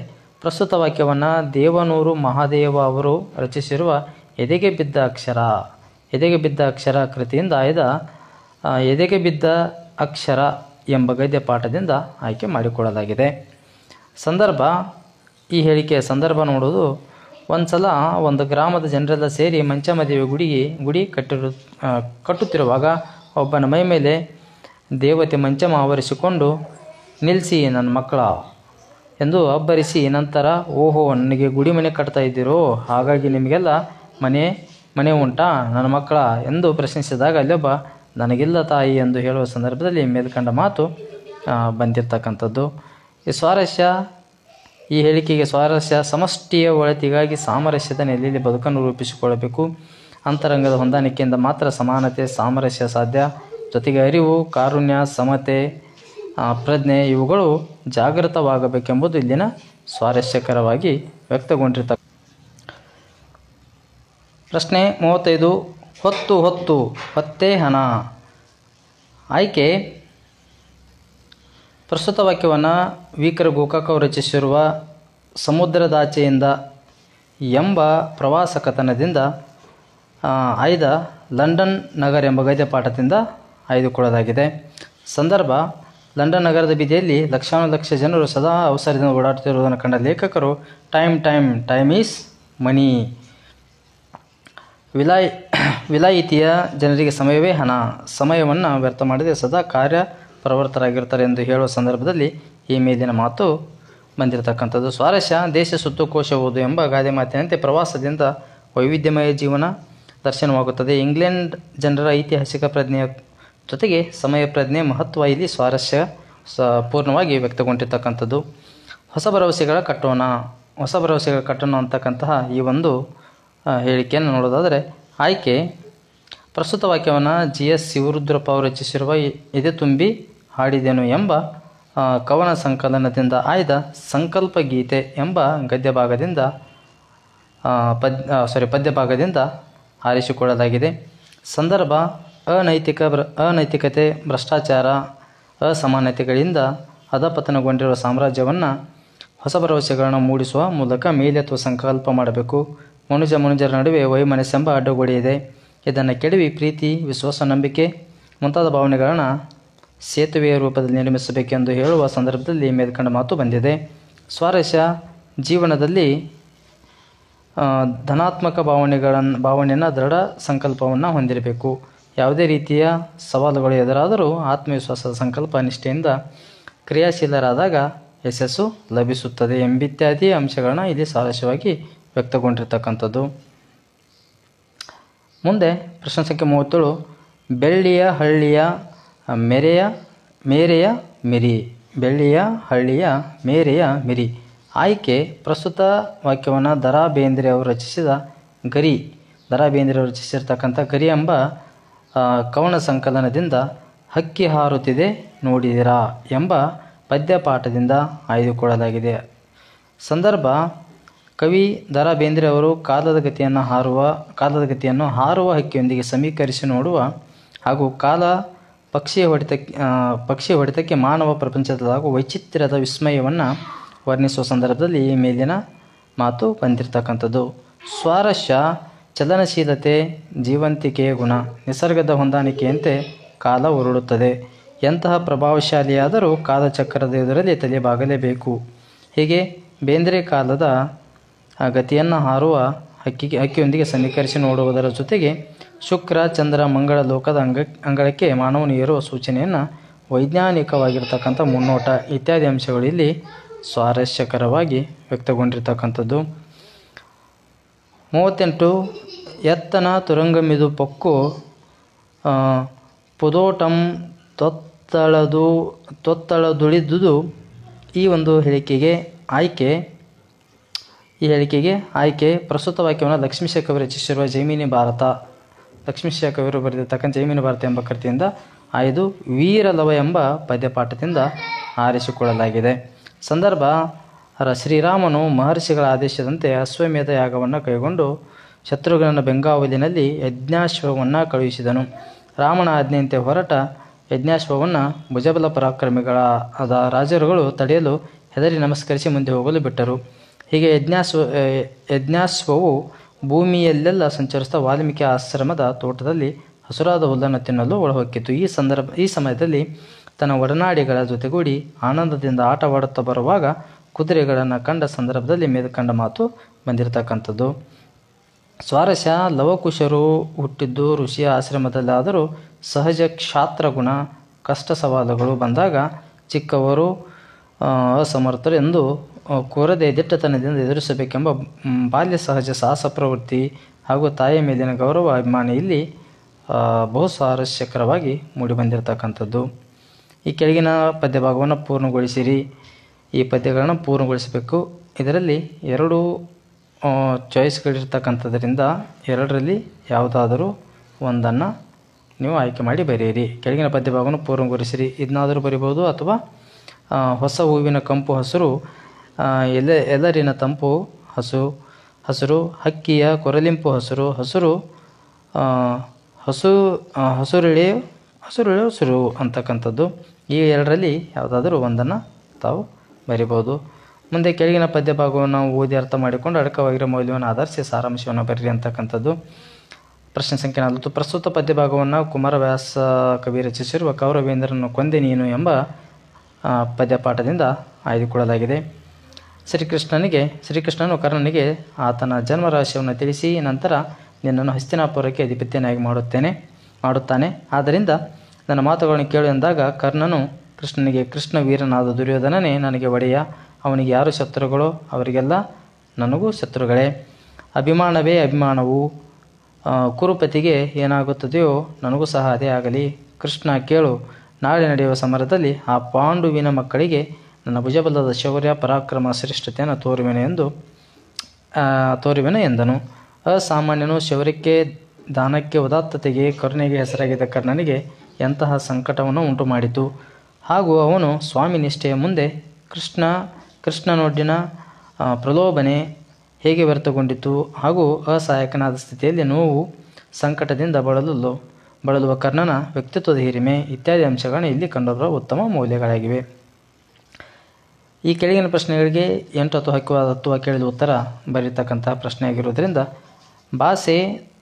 ಪ್ರಸ್ತುತ ವಾಕ್ಯವನ್ನು ದೇವನೂರು ಮಹಾದೇವ ಅವರು ರಚಿಸಿರುವ ಎದೆಗೆ ಬಿದ್ದ ಅಕ್ಷರ ಕೃತಿಯಿಂದ ಆಯ್ದ ಎದೆಗೆ ಬಿದ್ದ ಅಕ್ಷರ ಎಂಬ ಗದ್ಯಪಾಠದಿಂದ ಆಯ್ಕೆ ಮಾಡಿಕೊಳ್ಳಲಾಗಿದೆ. ಸಂದರ್ಭ, ಈ ಹೇಳಿಕೆಯ ಸಂದರ್ಭ ನೋಡೋದು, ಒಂದು ಸಲ ಒಂದು ಗ್ರಾಮದ ಜನರೆಲ್ಲ ಸೇರಿ ಮಂಚಮದೇವಿ ಗುಡಿ ಕಟ್ಟುತ್ತಿರುವಾಗ ಒಬ್ಬನ ಮೈ ಮೇಲೆ ದೇವತೆ ಮಂಚಮ ಆವರಿಸಿಕೊಂಡು, ನಿಲ್ಲಿಸಿ ನನ್ನ ಮಕ್ಕಳ ಎಂದು ಅಬ್ಬರಿಸಿ, ನಂತರ ಓಹೋ ನನಗೆ ಗುಡಿ ಮನೆ ಕಟ್ತಾ ಇದ್ದೀರೋ, ಹಾಗಾಗಿ ನಿಮಗೆಲ್ಲ ಮನೆ ಉಂಟಾ ನನ್ನ ಮಕ್ಕಳ ಎಂದು ಪ್ರಶ್ನಿಸಿದಾಗ ಅಲ್ಲೊಬ್ಬ ನನಗಿಲ್ಲ ತಾಯಿ ಎಂದು ಹೇಳುವ ಸಂದರ್ಭದಲ್ಲಿ ಮೇಲ್ಕಂಡ ಮಾತು ಬಂದಿರತಕ್ಕಂಥದ್ದು. ಈ ಸ್ವಾರಸ್ಯ, ಈ ಹೇಳಿಕೆಗೆ ಸ್ವಾರಸ್ಯ, ಸಮಷ್ಟಿಯ ಒಳಿತಿಗಾಗಿ ಸಾಮರಸ್ಯದ ನೆಲೆಯಲ್ಲಿ ಬದುಕನ್ನು ರೂಪಿಸಿಕೊಳ್ಳಬೇಕು. ಅಂತರಂಗದ ಹೊಂದಾಣಿಕೆಯಿಂದ ಮಾತ್ರ ಸಮಾನತೆ, ಸಾಮರಸ್ಯ ಸಾಧ್ಯ. ಜೊತೆಗೆ ಅರಿವು, ಕಾರುಣ್ಯ, ಸಮತೆ, ಪ್ರಜ್ಞೆ ಇವುಗಳು ಜಾಗೃತವಾಗಬೇಕೆಂಬುದು ಇಲ್ಲಿನ ಸ್ವಾರಸ್ಯಕರವಾಗಿ ವ್ಯಕ್ತಗೊಂಡಿರ್ತಕ್ಕ. ಪ್ರಶ್ನೆ 35, ಹೊತ್ತೇ ಹಣ. ಆಯ್ಕೆ, ಪ್ರಸ್ತುತ ವಾಕ್ಯವನ್ನು ವೀಕರ ಗೋಕಾಕ್ ಅವರು ರಚಿಸಿರುವ ಸಮುದ್ರದಾಚೆಯಿಂದ ಎಂಬ ಪ್ರವಾಸ ಕಥನದಿಂದ ಆಯ್ದ ಲಂಡನ್ ನಗರ ಎಂಬ ಗದ್ಯಪಾಠದಿಂದ ಆಯ್ದುಕೊಳ್ಳಲಾಗಿದೆ. ಸಂದರ್ಭ, ಲಂಡನ್ ನಗರದ ಬೀದಿಯಲ್ಲಿ ಲಕ್ಷಾನುಲಕ್ಷ ಜನರು ಸದಾ ಅವಸರದಿಂದ ಓಡಾಡುತ್ತಿರುವುದನ್ನು ಕಂಡ ಲೇಖಕರು ಟೈಮ್ ಈಸ್ ಮನಿ, ವಿಲಾಯಿತಿಯ ಜನರಿಗೆ ಸಮಯವೇ ಹಣ, ಸಮಯವನ್ನು ವ್ಯರ್ಥ ಮಾಡದೆ ಸದಾ ಕಾರ್ಯಪ್ರವೃತ್ತರಾಗಿರ್ತಾರೆ ಎಂದು ಹೇಳುವ ಸಂದರ್ಭದಲ್ಲಿ ಈ ಮೇಲಿನ ಮಾತು ಬಂದಿರತಕ್ಕಂಥದ್ದು. ಸ್ವಾರಸ್ಯ, ದೇಶ ಸುತ್ತು ಕೋಶ ಓದು ಎಂಬ ಗಾದೆ ಮಾತಿನಂತೆ ಪ್ರವಾಸದಿಂದ ವೈವಿಧ್ಯಮಯ ಜೀವನ ದರ್ಶನವಾಗುತ್ತದೆ. ಇಂಗ್ಲೆಂಡ್ ಜನರ ಐತಿಹಾಸಿಕ ಪ್ರಜ್ಞೆಯ ಜೊತೆಗೆ ಸಮಯ ಪ್ರಜ್ಞೆ ಮಹತ್ವ ಇಲ್ಲಿ ಸ್ವಾರಸ್ಯ ಪೂರ್ಣವಾಗಿ ವ್ಯಕ್ತಗೊಂಡಿರ್ತಕ್ಕಂಥದ್ದು. ಹೊಸ ಭರವಸೆಗಳ ಕಟ್ಟೋಣ ಅಂತಕ್ಕಂತಹ ಈ ಒಂದು ಹೇಳಿಕೆಯನ್ನು ನೋಡೋದಾದರೆ, ಆಯ್ಕೆ, ಪ್ರಸ್ತುತ ವಾಕ್ಯವನ್ನು GS ಶಿವರುದ್ರಪ್ಪ ಅವರು ರಚಿಸಿರುವ ಎದೆ ತುಂಬಿ ಹಾಡಿದೆನು ಎಂಬ ಕವನ ಸಂಕಲನದಿಂದ ಆಯ್ದ ಸಂಕಲ್ಪ ಗೀತೆ ಎಂಬ ಪದ್ಯಭಾಗದಿಂದ ಆರಿಸಿಕೊಳ್ಳಲಾಗಿದೆ. ಸಂದರ್ಭ, ಅನೈತಿಕತೆ, ಭ್ರಷ್ಟಾಚಾರ, ಅಸಮಾನತೆಗಳಿಂದ ಅಧಪತನಗೊಂಡಿರುವ ಸಾಮ್ರಾಜ್ಯವನ್ನು ಹೊಸ ಭರವಸೆಗಳನ್ನು ಮೂಡಿಸುವ ಮೂಲಕ ಮೇಲೆತ್ತುವ ಸಂಕಲ್ಪ ಮಾಡಬೇಕು. ಮನುಜರ ನಡುವೆ ವೈಮನಸ್ಸೆಂಬ ಅಡ್ಡಗೋಡೆ ಇದೆ. ಇದನ್ನು ಕೆಡವಿ ಪ್ರೀತಿ, ವಿಶ್ವಾಸ, ನಂಬಿಕೆ ಮುಂತಾದ ಭಾವನೆಗಳನ್ನು ಸೇತುವೆಯ ರೂಪದಲ್ಲಿ ನಿರ್ಮಿಸಬೇಕೆಂದು ಹೇಳುವ ಸಂದರ್ಭದಲ್ಲಿ ಮೇಲ್ಕಂಡ ಮಾತು ಬಂದಿದೆ. ಸ್ವಾರಸ್ಯ, ಜೀವನದಲ್ಲಿ ಧನಾತ್ಮಕ ಭಾವನೆಯನ್ನು ದೃಢ ಸಂಕಲ್ಪವನ್ನು ಹೊಂದಿರಬೇಕು. ಯಾವುದೇ ರೀತಿಯ ಸವಾಲುಗಳು ಎದುರಾದರೂ ಆತ್ಮವಿಶ್ವಾಸದ ಸಂಕಲ್ಪ ನಿಷ್ಠೆಯಿಂದ ಕ್ರಿಯಾಶೀಲರಾದಾಗ ಯಶಸ್ಸು ಲಭಿಸುತ್ತದೆ ಎಂಬಿತ್ಯಾದಿ ಅಂಶಗಳನ್ನು ಇಲ್ಲಿ ಸ್ವಾರಸ್ಯವಾಗಿ ವ್ಯಕ್ತಗೊಂಡಿರ್ತಕ್ಕಂಥದ್ದು. ಮುಂದೆ ಪ್ರಶ್ನೆ ಸಂಖ್ಯೆ 37, ಬೆಳ್ಳಿಯ ಹಳ್ಳಿಯ ಮೇರೆಯ ಮಿರಿ. ಆಯ್ಕೆ, ಪ್ರಸ್ತುತ ವಾಕ್ಯವನ್ನು ದರಾ ಬೇಂದ್ರೆ ಅವರು ರಚಿಸಿರ್ತಕ್ಕಂಥ ಗರಿ ಎಂಬ ಕವನ ಸಂಕಲನದಿಂದ ಹಕ್ಕಿ ಹಾರುತ್ತಿದೆ ನೋಡಿದಿರಾ ಎಂಬ ಪದ್ಯಪಾಠದಿಂದ ಆಯ್ದುಕೊಳ್ಳಲಾಗಿದೆ. ಸಂದರ್ಭ, ಕವಿ ದ ರಾ ಬೇಂದ್ರೆ ಅವರು ಕಾಲದ ಗತಿಯನ್ನು ಹಾರುವ ಹಕ್ಕಿಯೊಂದಿಗೆ ಸಮೀಕರಿಸಿ ನೋಡುವ ಹಾಗೂ ಪಕ್ಷಿಯ ಹೊಡೆತಕ್ಕೆ ಮಾನವ ಪ್ರಪಂಚದಲ್ಲಾಗುವ ವೈಚಿತ್ರ್ಯದ ವಿಸ್ಮಯವನ್ನು ವರ್ಣಿಸುವ ಸಂದರ್ಭದಲ್ಲಿ ಈ ಮೇಲಿನ ಮಾತು ಬಂದಿರತಕ್ಕಂಥದ್ದು. ಸ್ವಾರಸ್ಯ, ಚಲನಶೀಲತೆ, ಜೀವಂತಿಕೆಯ ಗುಣ, ನಿಸರ್ಗದ ಹೊಂದಾಣಿಕೆಯಂತೆ ಕಾಲ ಉರುಳುತ್ತದೆ. ಎಂತಹ ಪ್ರಭಾವಶಾಲಿಯಾದರೂ ಕಾಲಚಕ್ರದ ಎದುರಲ್ಲಿ ತಲೆಬಾಗಲೇಬೇಕು. ಹೀಗೆ ಬೇಂದ್ರೆ ಕಾಲದ ಗತಿಯನ್ನು ಹಾರುವ ಹಕ್ಕಿಯೊಂದಿಗೆ ಸಮೀಕರಿಸಿ ನೋಡುವುದರ ಜೊತೆಗೆ ಶುಕ್ರ, ಚಂದ್ರ, ಮಂಗಳ ಲೋಕದ ಅಂಗಳಕ್ಕೆ ಮಾನವನು ಏರುವ ಸೂಚನೆಯನ್ನು ವೈಜ್ಞಾನಿಕವಾಗಿರ್ತಕ್ಕಂಥ ಮುನ್ನೋಟ ಇತ್ಯಾದಿ ಅಂಶಗಳು ಇಲ್ಲಿ ಸ್ವಾರಸ್ಯಕರವಾಗಿ ವ್ಯಕ್ತಗೊಂಡಿರ್ತಕ್ಕಂಥದ್ದು. 38 ಎತ್ತನ ತುರಂಗಮಿದು ಪೊಕ್ಕು ಪುದೋಟಂ ತೊತ್ತಳದುಳಿದುದು. ಈ ಒಂದು ಹೇಳಿಕೆಗೆ ಆಯ್ಕೆ ಪ್ರಸ್ತುತ ವಾಕ್ಯವನ್ನು ಲಕ್ಷ್ಮೀಶ ಕವಿ ರಚಿಸಿರುವ ಜೈಮಿನಿ ಭಾರತ, ಲಕ್ಷ್ಮೀಶ ಕವಿಯರು ಬರೆದಿರ್ತಕ್ಕಂಥ ಜೈಮಿನಿ ಭಾರತ ಎಂಬ ಕೃತಿಯಿಂದ ಆಯ್ದು ವೀರಲವ ಎಂಬ ಪದ್ಯಪಾಠದಿಂದ ಆರಿಸಿಕೊಳ್ಳಲಾಗಿದೆ. ಸಂದರ್ಭ: ಶ್ರೀರಾಮನು ಮಹರ್ಷಿಗಳ ಆದೇಶದಂತೆ ಅಶ್ವಮೇಧ ಯಾಗವನ್ನು ಕೈಗೊಂಡು ಶತ್ರುಘ್ನನ ಬೆಂಗಾವಲಿನಲ್ಲಿ ಯಜ್ಞಾಶ್ವವನ್ನು ಕಳುಹಿಸಿದನು. ರಾಮನ ಆಜ್ಞೆಯಂತೆ ಹೊರಟ ಯಜ್ಞಾಶ್ವವನ್ನು ಭುಜಬಲ ಪರಾಕ್ರಮಿಗಳಾದ ರಾಜರುಗಳು ತಡೆಯಲು ಹೆದರಿ ನಮಸ್ಕರಿಸಿ ಮುಂದೆ ಹೋಗಲು ಬಿಟ್ಟರು. ಹೀಗೆ ಯಜ್ಞಾಶ್ವವು ಭೂಮಿಯಲ್ಲೆಲ್ಲ ಸಂಚರಿಸುತ್ತಾ ವಾಲ್ಮೀಕಿ ಆಶ್ರಮದ ತೋಟದಲ್ಲಿ ಹಸುರಾದ ಹುಲ್ಲನ್ನು ತಿನ್ನಲು ಒಳಹೊಕ್ಕಿತು. ಈ ಸಮಯದಲ್ಲಿ ತನ್ನ ಒಡನಾಡಿಗಳ ಜೊತೆಗೂಡಿ ಆನಂದದಿಂದ ಆಟವಾಡುತ್ತಾ ಬರುವಾಗ ಕುದುರೆಗಳನ್ನು ಕಂಡ ಸಂದರ್ಭದಲ್ಲಿ ಮೇಲ್ಕಂಡ ಮಾತು ಬಂದಿರತಕ್ಕಂಥದ್ದು. ಸ್ವಾರಸ್ಯ: ಲವಕುಶರು ಹುಟ್ಟಿದ್ದು ಋಷಿಯ ಆಶ್ರಮದಲ್ಲಾದರೂ ಸಹಜ ಕ್ಷಾತ್ರಗುಣ, ಕಷ್ಟ ಸವಾಲುಗಳು ಬಂದಾಗ ಚಿಕ್ಕವರು ಅಸಮರ್ಥರು ಎಂದು ಕೋರದೆ ದಿಟ್ಟತನದಿಂದ ಎದುರಿಸಬೇಕೆಂಬ ಬಾಲ್ಯ ಸಹಜ ಸಾಹಸ ಪ್ರವೃತ್ತಿ ಹಾಗೂ ತಾಯಿಯ ಮೇಲಿನ ಗೌರವ ಅಭಿಮಾನ ಇಲ್ಲಿ ಬಹು ಸ್ವಾರಸ್ಯಕರವಾಗಿ ಮೂಡಿಬಂದಿರತಕ್ಕಂಥದ್ದು. ಈ ಕೆಳಗಿನ ಪದ್ಯಭಾಗವನ್ನು ಪೂರ್ಣಗೊಳಿಸಿರಿ. ಈ ಪದ್ಯಗಳನ್ನು ಪೂರ್ಣಗೊಳಿಸಬೇಕು. ಇದರಲ್ಲಿ 2 ಚಾಯ್ಸ್ಗಳಿರ್ತಕ್ಕಂಥದ್ರಿಂದ 2ರಲ್ಲಿ ಯಾವುದಾದರೂ ಒಂದನ್ನು ನೀವು ಆಯ್ಕೆ ಮಾಡಿ ಬರೆಯಿರಿ. ಕೆಳಗಿನ ಪದ್ಯಭಾಗವನ್ನು ಪೂರ್ಣಗೊಳಿಸಿರಿ ಇದನ್ನಾದರೂ ಬರಿಬೋದು, ಅಥವಾ ಹೊಸ ಹೂವಿನ ಕಂಪು ಹಸುರು, ಎಲ್ಲರಿನ ತಂಪು ಹಸುರು, ಹಕ್ಕಿಯ ಕೊರಲಿಂಪು ಹಸುರು ಹಸುರು ಅಂತಕ್ಕಂಥದ್ದು. ಈ 2ರಲ್ಲಿ ಯಾವುದಾದ್ರೂ ಒಂದನ್ನು ತಾವು ಬರಿಬೋದು. ಮುಂದೆ ಕೆಳಗಿನ ಪದ್ಯಭಾಗವನ್ನು ಓದಿ ಅರ್ಥ ಮಾಡಿಕೊಂಡು ಅಡಕವಾಗಿರೋ ಮೌಲ್ಯವನ್ನು ಆಧರಿಸಿ ಸಾರಾಂಶವನ್ನು ಬರೀರಿ ಅಂತಕ್ಕಂಥದ್ದು. ಪ್ರಶ್ನೆ ಸಂಖ್ಯೆ 40. ಪ್ರಸ್ತುತ ಪದ್ಯಭಾಗವನ್ನು ಕುಮಾರವ್ಯಾಸ ಕವಿ ರಚಿಸಿರುವ ಕೌರವೇಂದ್ರನನ್ನು ಕೊಂದೆ ನೀನು ಎಂಬ ಪದ್ಯಪಾಠದಿಂದ ಆಯ್ದುಕೊಳ್ಳಲಾಗಿದೆ. ಶ್ರೀಕೃಷ್ಣನು ಕರ್ಣನಿಗೆ ಆತನ ಜನ್ಮ ರಹಸ್ಯವನ್ನು ತಿಳಿಸಿ ನಂತರ ನಿನ್ನನ್ನು ಹಸ್ತಿನಾಪುರಕ್ಕೆ ಅಧಿಪತಿಯನ್ನಾಗಿ ಮಾಡುತ್ತಾನೆ. ಆದ್ದರಿಂದ ನನ್ನ ಮಾತುಗಳನ್ನು ಕೇಳು ಎಂದಾಗ ಕರ್ಣನು ಕೃಷ್ಣನಿಗೆ, ಕೃಷ್ಣ ವೀರನಾದ ದುರ್ಯೋಧನನೇ ನನಗೆ ಒಡೆಯ, ಅವನಿಗೆ ಯಾರು ಶತ್ರುಗಳೋ ಅವರಿಗೆಲ್ಲ ನನಗೂ ಶತ್ರುಗಳೇ. ಅಭಿಮಾನವೇ ಅಭಿಮಾನವು, ಕುರುಪತಿಗೆ ಏನಾಗುತ್ತದೆಯೋ ನನಗೂ ಸಹ ಅದೇ ಆಗಲಿ. ಕೃಷ್ಣ ಕೇಳು, ನಾಳೆ ನಡೆಯುವ ಸಮರದಲ್ಲಿ ಆ ಪಾಂಡುವಿನ ಮಕ್ಕಳಿಗೆ ನನ್ನ ಭುಜಬಲದ ಶೌರ್ಯ ಪರಾಕ್ರಮ ಶ್ರೇಷ್ಠತೆಯನ್ನು ತೋರುವೆನು ಎಂದನು. ಅಸಾಮಾನ್ಯನು, ಶೌರ್ಯಕ್ಕೆ ದಾನಕ್ಕೆ ಉದಾತ್ತತೆಗೆ ಕರುಣೆಗೆ ಹೆಸರಾಗಿದ್ದ ಕರ್ಣನಿಗೆ ಎಂತಹ ಸಂಕಟವನ್ನು ಉಂಟು ಮಾಡಿತು. ಹಾಗೂ ಅವನು ಸ್ವಾಮಿ ನಿಷ್ಠೆಯ ಮುಂದೆ ಕೃಷ್ಣನೊಡ್ಡಿನ ಪ್ರಲೋಭನೆ ಹೇಗೆ ವ್ಯರ್ಥಗೊಂಡಿತು. ಹಾಗೂ ಅಸಹಾಯಕನಾದ ಸ್ಥಿತಿಯಲ್ಲಿ ನೋವು ಸಂಕಟದಿಂದ ಬಳಲುವ ಕರ್ಣನ ವ್ಯಕ್ತಿತ್ವದ ಹಿರಿಮೆ ಇತ್ಯಾದಿ ಅಂಶಗಳನ್ನು ಇಲ್ಲಿ ಕಂಡುಬರುವ ಉತ್ತಮ ಮೌಲ್ಯಗಳಾಗಿವೆ. ಈ ಕೆಳಗಿನ ಪ್ರಶ್ನೆಗಳಿಗೆ 8 ಅಥವಾ 10 ಕೇಳಿದ ಉತ್ತರ ಬರೀತಕ್ಕಂತಹ ಪ್ರಶ್ನೆಯಾಗಿರುವುದರಿಂದ ಭಾಷೆ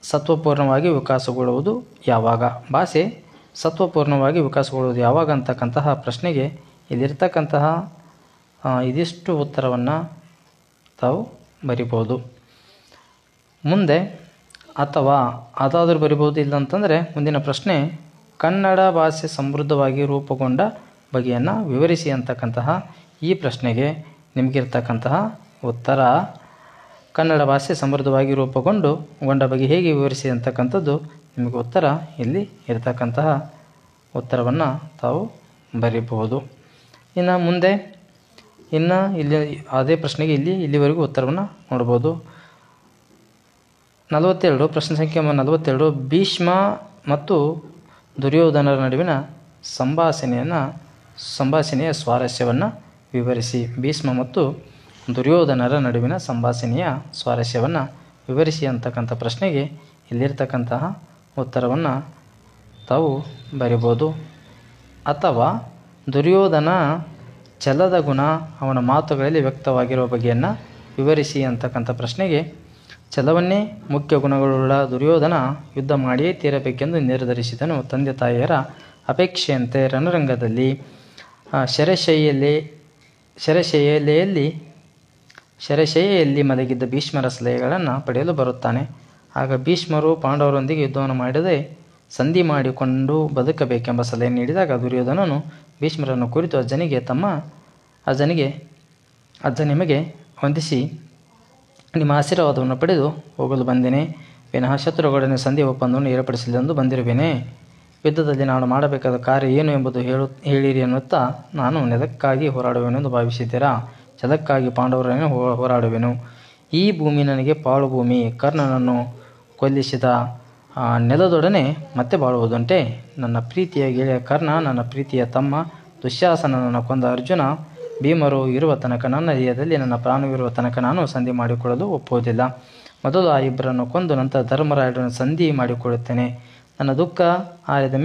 ಸತ್ವಪೂರ್ಣವಾಗಿ ವಿಕಾಸಗೊಳ್ಳುವುದು ಯಾವಾಗ ಅಂತಕ್ಕಂತಹ ಪ್ರಶ್ನೆಗೆ ಇಲ್ಲಿರ್ತಕ್ಕಂತಹ ಇದಿಷ್ಟು ಉತ್ತರವನ್ನು ತಾವು ಬರಿಬೋದು. ಮುಂದೆ ಅಥವಾ ಅದಾದರೂ ಬರಿಬೋದು. ಇಲ್ಲ ಅಂತಂದರೆ ಮುಂದಿನ ಪ್ರಶ್ನೆ, ಕನ್ನಡ ಭಾಷೆ ಸಮೃದ್ಧವಾಗಿ ರೂಪುಗೊಂಡ ಬಗೆಯನ್ನು ವಿವರಿಸಿ ಅಂತಕ್ಕಂತಹ ಈ ಪ್ರಶ್ನೆಗೆ ನಿಮಗಿರ್ತಕ್ಕಂತಹ ಉತ್ತರ, ಕನ್ನಡ ಭಾಷೆ ಸಮೃದ್ಧವಾಗಿ ರೂಪುಗೊಂಡ ಬಗ್ಗೆ ಹೇಗೆ ವಿವರಿಸಿ ಅಂತಕ್ಕಂಥದ್ದು ನಿಮಗೆ ಉತ್ತರ ಇಲ್ಲಿ ಇರತಕ್ಕಂತಹ ಉತ್ತರವನ್ನು ತಾವು ಬರೀಬಹುದು. ಇನ್ನು ಇಲ್ಲಿ ಅದೇ ಪ್ರಶ್ನೆಗೆ ಇಲ್ಲಿವರೆಗೂ ಉತ್ತರವನ್ನು ನೋಡ್ಬೋದು. 42 ಪ್ರಶ್ನೆ ಸಂಖ್ಯೆ 42 ಭೀಷ್ಮ ಮತ್ತು ದುರ್ಯೋಧನರ ನಡುವಿನ ಸಂಭಾಷಣೆಯ ಸ್ವಾರಸ್ಯವನ್ನು ವಿವರಿಸಿ. ಭೀಷ್ಮ ಮತ್ತು ದುರ್ಯೋಧನರ ನಡುವಿನ ಸಂಭಾಷಣೆಯ ಸ್ವಾರಸ್ಯವನ್ನು ವಿವರಿಸಿ ಅಂತಕ್ಕಂಥ ಪ್ರಶ್ನೆಗೆ ಇಲ್ಲಿರ್ತಕ್ಕಂತಹ ಉತ್ತರವನ್ನು ತಾವು ಬರಿಬೋದು. ಅಥವಾ ದುರ್ಯೋಧನ ಛಲದ ಗುಣ ಅವನ ಮಾತುಗಳಲ್ಲಿ ವ್ಯಕ್ತವಾಗಿರುವ ಬಗೆಯನ್ನು ವಿವರಿಸಿ ಅಂತಕ್ಕಂಥ ಪ್ರಶ್ನೆಗೆ ಛಲವನ್ನೇ ಮುಖ್ಯ ಗುಣಗಳುಳ್ಳ ದುರ್ಯೋಧನ ಯುದ್ಧ ಮಾಡಿಯೇ ತೀರಬೇಕೆಂದು ನಿರ್ಧರಿಸಿದನು. ತಂದೆ ತಾಯಿಯರ ಅಪೇಕ್ಷೆಯಂತೆ ರಣರಂಗದಲ್ಲಿ ಶರಶೈಯಲ್ಲಿ ಮಲಗಿದ್ದ ಭೀಷ್ಮರ ಸಲಹೆಗಳನ್ನು ಪಡೆಯಲು ಬರುತ್ತಾನೆ. ಆಗ ಭೀಷ್ಮರು ಪಾಂಡವರೊಂದಿಗೆ ಯುದ್ಧವನ್ನು ಮಾಡದೆ ಸಂಧಿ ಮಾಡಿಕೊಂಡು ಬದುಕಬೇಕೆಂಬ ಸಲಹೆ ನೀಡಿದಾಗ ದುರ್ಯೋಧನನು ಭೀಷ್ಮರನ್ನು ಕುರಿತು ಅಜ್ಜ ನಿಮಗೆ ವಂದಿಸಿ ನಿಮ್ಮ ಆಶೀರ್ವಾದವನ್ನು ಪಡೆದು ಹೋಗಲು ಬಂದೇನೆ. ವಿನಃ ಶತ್ರುಗಳೊಡನೆ ಸಂಧಿ ಒಪ್ಪಂದವನ್ನು ಏರ್ಪಡಿಸಲೆಂದು ಬಂದಿರುವೇನೆ. ಯುದ್ಧದಲ್ಲಿ ನಾನು ಮಾಡಬೇಕಾದ ಕಾರ್ಯ ಏನು ಎಂಬುದು ಹೇಳಿರಿ ಎನ್ನುತ್ತಾ ನಾನು ನೆಲಕ್ಕಾಗಿ ಹೋರಾಡುವೆನೆಂದು ಭಾವಿಸಿದ್ದೀರಾ? ಛಲಕ್ಕಾಗಿ ಪಾಂಡವರನ್ನೇ ಹೋರಾಡುವೆನು. ಈ ಭೂಮಿ ನನಗೆ ಪಾಳು ಭೂಮಿ. ಕರ್ಣನನ್ನು ಕೊಲ್ಲಿಸಿದ ನೆಲದೊಡನೆ ಮತ್ತೆ ಬಾಳುವುದುಂಟೆ? ನನ್ನ ಪ್ರೀತಿಯ ಗೆಳೆಯ ಕರ್ಣ, ನನ್ನ ಪ್ರೀತಿಯ ತಮ್ಮ ದುಶ್ಯಾಸನನನ್ನು ಕೊಂದ ಅರ್ಜುನ, ಭೀಮರು ಇರುವ ತನಕ ನನ್ನ ದೇಹದಲ್ಲಿ ನನ್ನ ಪ್ರಾಣವಿರುವ ತನಕ ನಾನು ಸಂಧಿ ಮಾಡಿಕೊಳ್ಳಲು ಒಪ್ಪುವುದಿಲ್ಲ. ಮೊದಲು ಆ ಇಬ್ಬರನ್ನು ಕೊಂದು ನಂತರ ಧರ್ಮರಾಯರನ್ನು ಸಂಧಿ ಮಾಡಿಕೊಳ್ಳುತ್ತೇನೆ. ನನ್ನ ದುಃಖ ಆರಿದ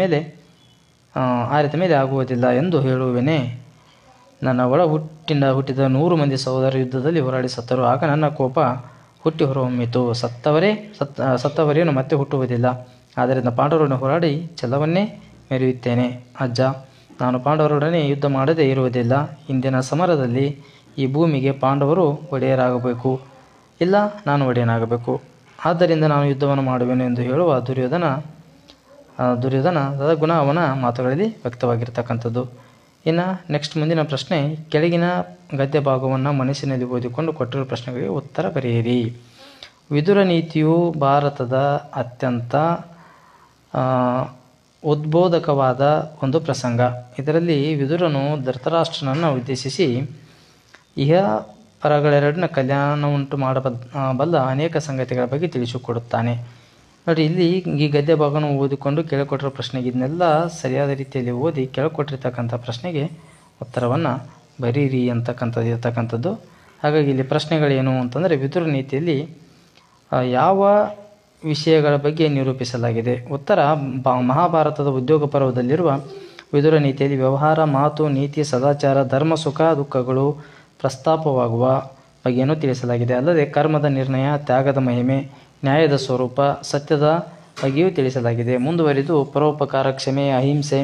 ಮೇಲೆ ಆಗುವುದಿಲ್ಲ ಎಂದು ಹೇಳುವೆನೆ. ನನ್ನ ಒಳ ಹುಟ್ಟಿದ 100 ಮಂದಿ ಸಹೋದರ ಯುದ್ಧದಲ್ಲಿ ಹೋರಾಡಿ ಸತ್ತರು. ಆಗ ನನ್ನ ಕೋಪ ಹುಟ್ಟಿ ಹೊರಹೊಮ್ಮಿತು. ಸತ್ತವರೇನು ಮತ್ತೆ ಹುಟ್ಟುವುದಿಲ್ಲ. ಆದ್ದರಿಂದ ಪಾಂಡವರೊಡನೆ ಹೋರಾಡಿ ಛಲವನ್ನೇ ಮೆರೆಯುತ್ತೇನೆ. ಅಜ್ಜ, ನಾನು ಪಾಂಡವರೊಡನೆ ಯುದ್ಧ ಮಾಡದೇ ಇರುವುದಿಲ್ಲ. ಇಂದಿನ ಸಮರದಲ್ಲಿ ಈ ಭೂಮಿಗೆ ಪಾಂಡವರು ಒಡೆಯರಾಗಬೇಕು, ಇಲ್ಲ ನಾನು ಒಡೆಯನಾಗಬೇಕು. ಆದ್ದರಿಂದ ನಾನು ಯುದ್ಧವನ್ನು ಮಾಡುವೆನು ಎಂದು ಹೇಳುವ ದುರ್ಯೋಧನದ ಗುಣ ಅವನ ಮಾತುಗಳಲ್ಲಿ ವ್ಯಕ್ತವಾಗಿರ್ತಕ್ಕಂಥದ್ದು. ಇನ್ನು ನೆಕ್ಸ್ಟ್ ಮುಂದಿನ ಪ್ರಶ್ನೆ, ಕೆಳಗಿನ ಗದ್ಯ ಭಾಗವನ್ನು ಮನಸ್ಸಿನಲ್ಲಿ ಓದಿಕೊಂಡು ಕೊಟ್ಟಿರುವ ಪ್ರಶ್ನೆಗಳಿಗೆ ಉತ್ತರ ಬರೆಯಿರಿ. ವಿದುರ ನೀತಿಯು ಭಾರತದ ಅತ್ಯಂತ ಉದ್ಬೋಧಕವಾದ ಒಂದು ಪ್ರಸಂಗ. ಇದರಲ್ಲಿ ವಿದುರನು ಧೃತರಾಷ್ಟ್ರನನ್ನು ಉದ್ದೇಶಿಸಿ ಇಹ ಪರಗಳೆರಡನ್ನ ಕಲ್ಯಾಣ ಉಂಟು ಮಾಡಬಲ್ಲ ಅನೇಕ ಸಂಗತಿಗಳ ಬಗ್ಗೆ ತಿಳಿಸಿಕೊಡುತ್ತಾನೆ. ನೋಡಿ, ಇಲ್ಲಿ ಈ ಗದ್ಯ ಭಾಗವನ್ನು ಓದಿಕೊಂಡು ಕೆಳಕೊಟ್ಟಿರೋ ಪ್ರಶ್ನೆಗೆ ಇದನ್ನೆಲ್ಲ ಸರಿಯಾದ ರೀತಿಯಲ್ಲಿ ಓದಿ ಕೆಳಕೊಟ್ಟಿರ್ತಕ್ಕಂಥ ಪ್ರಶ್ನೆಗೆ ಉತ್ತರವನ್ನು ಬರೀರಿ ಇರ್ತಕ್ಕಂಥದ್ದು. ಹಾಗಾಗಿ ಇಲ್ಲಿ ಪ್ರಶ್ನೆಗಳೇನು ಅಂತಂದರೆ, ವಿದುರ ನೀತಿಯಲ್ಲಿ ಯಾವ ವಿಷಯಗಳ ಬಗ್ಗೆ ನಿರೂಪಿಸಲಾಗಿದೆ? ಉತ್ತರ, ಮಹಾಭಾರತದ ಉದ್ಯೋಗ ಪರ್ವದಲ್ಲಿರುವ ವಿದುರ ನೀತಿಯಲ್ಲಿ ವ್ಯವಹಾರ, ಮಾತು, ನೀತಿ, ಸದಾಚಾರ, ಧರ್ಮ, ಸುಖ ದುಃಖಗಳು ಪ್ರಸ್ತಾಪವಾಗುವ ಬಗ್ಗೆಯನ್ನು ತಿಳಿಸಲಾಗಿದೆ. ಅಲ್ಲದೆ ಕರ್ಮದ ನಿರ್ಣಯ, ತ್ಯಾಗದ ಮಹಿಮೆ, ನ್ಯಾಯದ ಸ್ವರೂಪ, ಸತ್ಯದ ಬಗ್ಗೆಯೂ ತಿಳಿಸಲಾಗಿದೆ. ಮುಂದುವರಿದು ಪರೋಪಕಾರ, ಕ್ಷಮೆ, ಅಹಿಂಸೆ,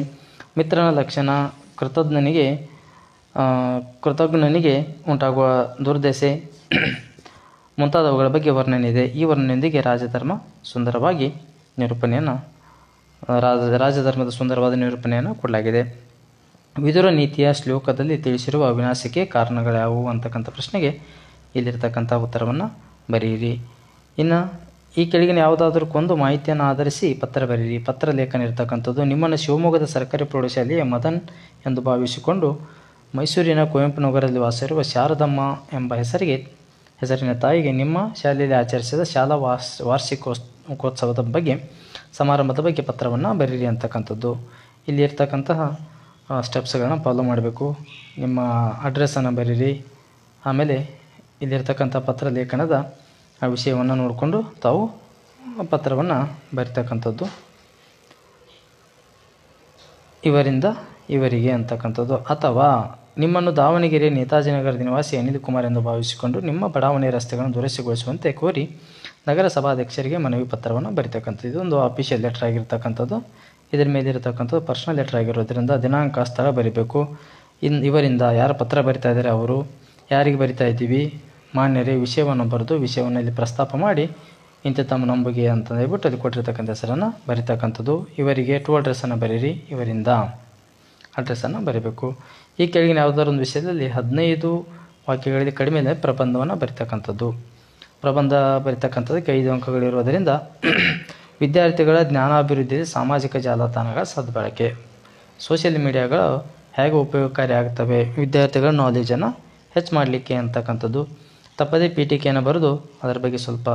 ಮಿತ್ರನ ಲಕ್ಷಣ, ಕೃತಜ್ಞನಿಗೆ ಉಂಟಾಗುವ ದುರ್ದಶೆ ಮುಂತಾದವುಗಳ ಬಗ್ಗೆ ವರ್ಣನೆ ಇದೆ. ಈ ವರ್ಣನೆಯೊಂದಿಗೆ ರಾಜಧರ್ಮದ ಸುಂದರವಾದ ನಿರೂಪಣೆಯನ್ನು ಕೊಡಲಾಗಿದೆ. ವಿದುರ ನೀತಿಯ ಶ್ಲೋಕದಲ್ಲಿ ತಿಳಿಸಿರುವ ವಿನಾಶಕ್ಕೆ ಕಾರಣಗಳ್ಯಾವುವು ಅಂತಕ್ಕಂಥ ಪ್ರಶ್ನೆಗೆ ಇಲ್ಲಿರ್ತಕ್ಕಂಥ ಉತ್ತರವನ್ನು ಬರೆಯಿರಿ. ಇನ್ನು ಈ ಕೆಳಗಿನ ಯಾವುದಾದ್ರೂ ಒಂದು ಮಾಹಿತಿಯನ್ನು ಆಧರಿಸಿ ಪತ್ರ ಬರೆಯಿರಿ. ಪತ್ರ ಲೇಖನ ಇರ್ತಕ್ಕಂಥದ್ದು, ನಿಮ್ಮನ್ನು ಶಿವಮೊಗ್ಗದ ಸರ್ಕಾರಿ ಪ್ರೌಢಶಾಲೆಯ ಮದನ್ ಎಂದು ಭಾವಿಸಿಕೊಂಡು ಮೈಸೂರಿನ ಕುವೆಂಪು ನಗರದಲ್ಲಿ ವಾಸಿಸಿರುವ ಶಾರದಮ್ಮ ಎಂಬ ಹೆಸರಿನ ತಾಯಿಗೆ ನಿಮ್ಮ ಶಾಲೆಯಲ್ಲಿ ಆಚರಿಸಿದ ಶಾಲಾ ವಾರ್ಷಿಕೋತ್ಸವದ ಬಗ್ಗೆ, ಸಮಾರಂಭದ ಬಗ್ಗೆ ಪತ್ರವನ್ನು ಬರೀರಿ ಅಂತಕ್ಕಂಥದ್ದು. ಇಲ್ಲಿ ಇರ್ತಕ್ಕಂತಹ ಸ್ಟೆಪ್ಸ್ಗಳನ್ನ ಫಾಲೋ ಮಾಡಬೇಕು. ನಿಮ್ಮ ಅಡ್ರೆಸ್ಸನ್ನು ಬರೀರಿ. ಆಮೇಲೆ ಇಲ್ಲಿರ್ತಕ್ಕಂಥ ಪತ್ರ ಲೇಖನದ ಆ ವಿಷಯವನ್ನು ನೋಡಿಕೊಂಡು ತಾವು ಪತ್ರವನ್ನು ಬರಿತಕ್ಕಂಥದ್ದು. ಇವರಿಂದ ಇವರಿಗೆ ಅಂತಕ್ಕಂಥದ್ದು. ಅಥವಾ ನಿಮ್ಮನ್ನು ದಾವಣಗೆರೆಯ ನೇತಾಜಿ ನಗರದ ನಿವಾಸಿ ಅನಿಲ್ ಕುಮಾರ್ ಎಂದು ಭಾವಿಸಿಕೊಂಡು ನಿಮ್ಮ ಬಡಾವಣೆ ರಸ್ತೆಗಳನ್ನು ದುರಸ್ತಿಗೊಳಿಸುವಂತೆ ಕೋರಿ ನಗರ ಸಭಾಧ್ಯಕ್ಷರಿಗೆ ಮನವಿ ಪತ್ರವನ್ನು ಬರಿತಕ್ಕಂಥದ್ದು. ಇದೊಂದು ಅಫಿಷಿಯಲ್ ಲೆಟರ್ ಆಗಿರ್ತಕ್ಕಂಥದ್ದು. ಇದರ ಮೇಲೆ ಇರತಕ್ಕಂಥದ್ದು ಪರ್ಸನಲ್ ಲೆಟರ್ ಆಗಿರೋದ್ರಿಂದ ದಿನಾಂಕ, ಸ್ಥಳ ಬರಿಬೇಕು. ಇವರಿಂದ ಯಾರು ಪತ್ರ ಬರಿತಾ ಇದ್ದಾರೆ, ಅವರು ಯಾರಿಗೆ ಬರಿತಾ ಇದ್ದೀವಿ, ಮಾನ್ಯರೇ, ವಿಷಯವನ್ನು ಬರೆದು ವಿಷಯವನ್ನು ಇಲ್ಲಿ ಪ್ರಸ್ತಾಪ ಮಾಡಿ ಇಂಥ ತಮ್ಮ ನಂಬಿಕೆ ಅಂತ ಹೇಳ್ಬಿಟ್ಟು ಅಲ್ಲಿ ಕೊಟ್ಟಿರ್ತಕ್ಕಂಥ ಹೆಸರನ್ನು ಬರಿತಕ್ಕಂಥದ್ದು. ಇವರಿಗೆ ಟು ಅಡ್ರೆಸ್ಸನ್ನು ಬರೀರಿ. ಇವರಿಂದ ಅಡ್ರೆಸ್ಸನ್ನು ಬರೀಬೇಕು. ಈ ಕೆಳಗಿನ ಯಾವುದಾದ್ರು ಒಂದು ವಿಷಯದಲ್ಲಿ 15 ವಾಕ್ಯಗಳಲ್ಲಿ ಕಡಿಮೆ ಪ್ರಬಂಧವನ್ನು ಬರಿತಕ್ಕಂಥದ್ದು. ಪ್ರಬಂಧ ಬರಿತಕ್ಕಂಥದ್ದಕ್ಕೆ 5 ಅಂಕಗಳಿರುವುದರಿಂದ ವಿದ್ಯಾರ್ಥಿಗಳ ಜ್ಞಾನಾಭಿವೃದ್ಧಿಯಲ್ಲಿ ಸಾಮಾಜಿಕ ಜಾಲತಾಣಗಳ ಸದ್ಬಳಕೆ, ಸೋಷಿಯಲ್ ಮೀಡಿಯಾಗಳು ಹೇಗೆ ಉಪಯೋಗಕಾರಿ ಆಗ್ತವೆ, ವಿದ್ಯಾರ್ಥಿಗಳ ನಾಲೆಜನ್ನು ಹೆಚ್ಚು ಮಾಡಲಿಕ್ಕೆ ಅಂತಕ್ಕಂಥದ್ದು. ತಪ್ಪದೇ ಪೀಠಿಕೆಯನ್ನು ಬರೆದು ಅದರ ಬಗ್ಗೆ ಸ್ವಲ್ಪ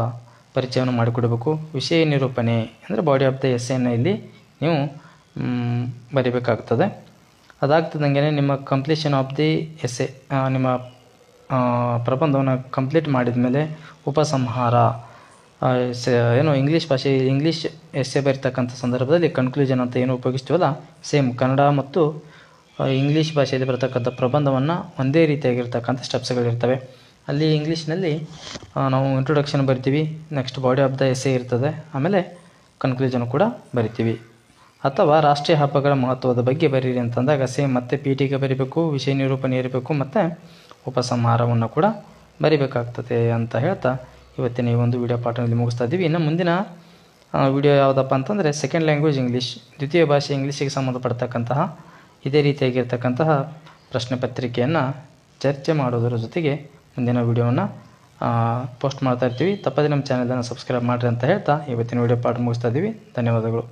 ಪರಿಚಯವನ್ನು ಮಾಡಿಕೊಡಬೇಕು. ವಿಷಯ ನಿರೂಪಣೆ ಅಂದರೆ ಬಾಡಿ ಆಫ್ ದ ಎಸ್ಸೆಯನ್ನು ಇಲ್ಲಿ ನೀವು ಬರೀಬೇಕಾಗ್ತದೆ. ಅದಾಗ್ತದಂಗೆ ನಿಮ್ಮ ಕಂಪ್ಲೀಷನ್ ಆಫ್ ದಿ ಎಸ್ಸೆ, ನಿಮ್ಮ ಪ್ರಬಂಧವನ್ನು ಕಂಪ್ಲೀಟ್ ಮಾಡಿದ ಮೇಲೆ ಉಪಸಂಹಾರ ಏನು ಇಂಗ್ಲೀಷ್ ಎಸ್ಸೆ ಬರೀತಕ್ಕಂಥ ಸಂದರ್ಭದಲ್ಲಿ ಕನ್ಕ್ಲೂಷನ್ ಅಂತ ಏನು ಉಪಯೋಗಿಸ್ತೀವಲ್ಲ, ಸೇಮ್ ಕನ್ನಡ ಮತ್ತು ಇಂಗ್ಲೀಷ್ ಭಾಷೆಯಲ್ಲಿ ಬರತಕ್ಕಂಥ ಪ್ರಬಂಧವನ್ನು ಒಂದೇ ರೀತಿಯಾಗಿರ್ತಕ್ಕಂಥ ಸ್ಟೆಪ್ಸ್ಗಳಿರ್ತವೆ. ಅಲ್ಲಿ ಇಂಗ್ಲೀಷ್ನಲ್ಲಿ ನಾವು ಇಂಟ್ರೊಡಕ್ಷನ್ ಬರಿತೀವಿ, next body of the essay ಇರ್ತದೆ, ಆಮೇಲೆ ಕನ್ಕ್ಲೂಷನ್ ಕೂಡ ಬರಿತೀವಿ. ಅಥವಾ ರಾಷ್ಟ್ರೀಯ ಹಬ್ಬಗಳ ಮಹತ್ವದ ಬಗ್ಗೆ ಬರೀರಿ ಅಂತಂದಾಗ ಸೇಮ್ ಮತ್ತೆ ಪೀಠಿಕೆ ಬರಿಬೇಕು, ವಿಷಯ ನಿರೂಪಣೆ ಇರಬೇಕು, ಮತ್ತು ಉಪಸಂಹಾರವನ್ನು ಕೂಡ ಬರಿಬೇಕಾಗ್ತದೆ ಅಂತ ಹೇಳ್ತಾ ಇವತ್ತಿನ ಈ ಒಂದು ವಿಡಿಯೋ ಪಾಠದಲ್ಲಿ ಮುಗಿಸ್ತಾ ಇದ್ದೀವಿ. ಇನ್ನು ಮುಂದಿನ ವಿಡಿಯೋ ಯಾವುದಪ್ಪ ಅಂತಂದರೆ ಸೆಕೆಂಡ್ ಲ್ಯಾಂಗ್ವೇಜ್ ಇಂಗ್ಲೀಷ್, ದ್ವಿತೀಯ ಭಾಷೆ ಇಂಗ್ಲೀಷಿಗೆ ಸಂಬಂಧಪಡ್ತಕ್ಕಂತಹ ಇದೇ ರೀತಿಯಾಗಿರ್ತಕ್ಕಂತಹ ಪ್ರಶ್ನೆ ಪತ್ರಿಕೆಯನ್ನು ಚರ್ಚೆ ಮಾಡೋದರ ಜೊತೆಗೆ ಮುಂದಿನ ವಿಡಿಯೋವನ್ನು ಪೋಸ್ಟ್ ಮಾಡ್ತಾ ಇರ್ತೀವಿ. ತಪ್ಪದೆ ನಮ್ಮ ಚಾನಲನ್ನು ಸಬ್ಸ್ಕ್ರೈಬ್ ಮಾಡಿರಿ ಅಂತ ಹೇಳ್ತಾ ಇವತ್ತಿನ ವಿಡಿಯೋ ಪಾಠ ಮುಗಿಸ್ತಾ ಇದ್ದೀವಿ. ಧನ್ಯವಾದಗಳು.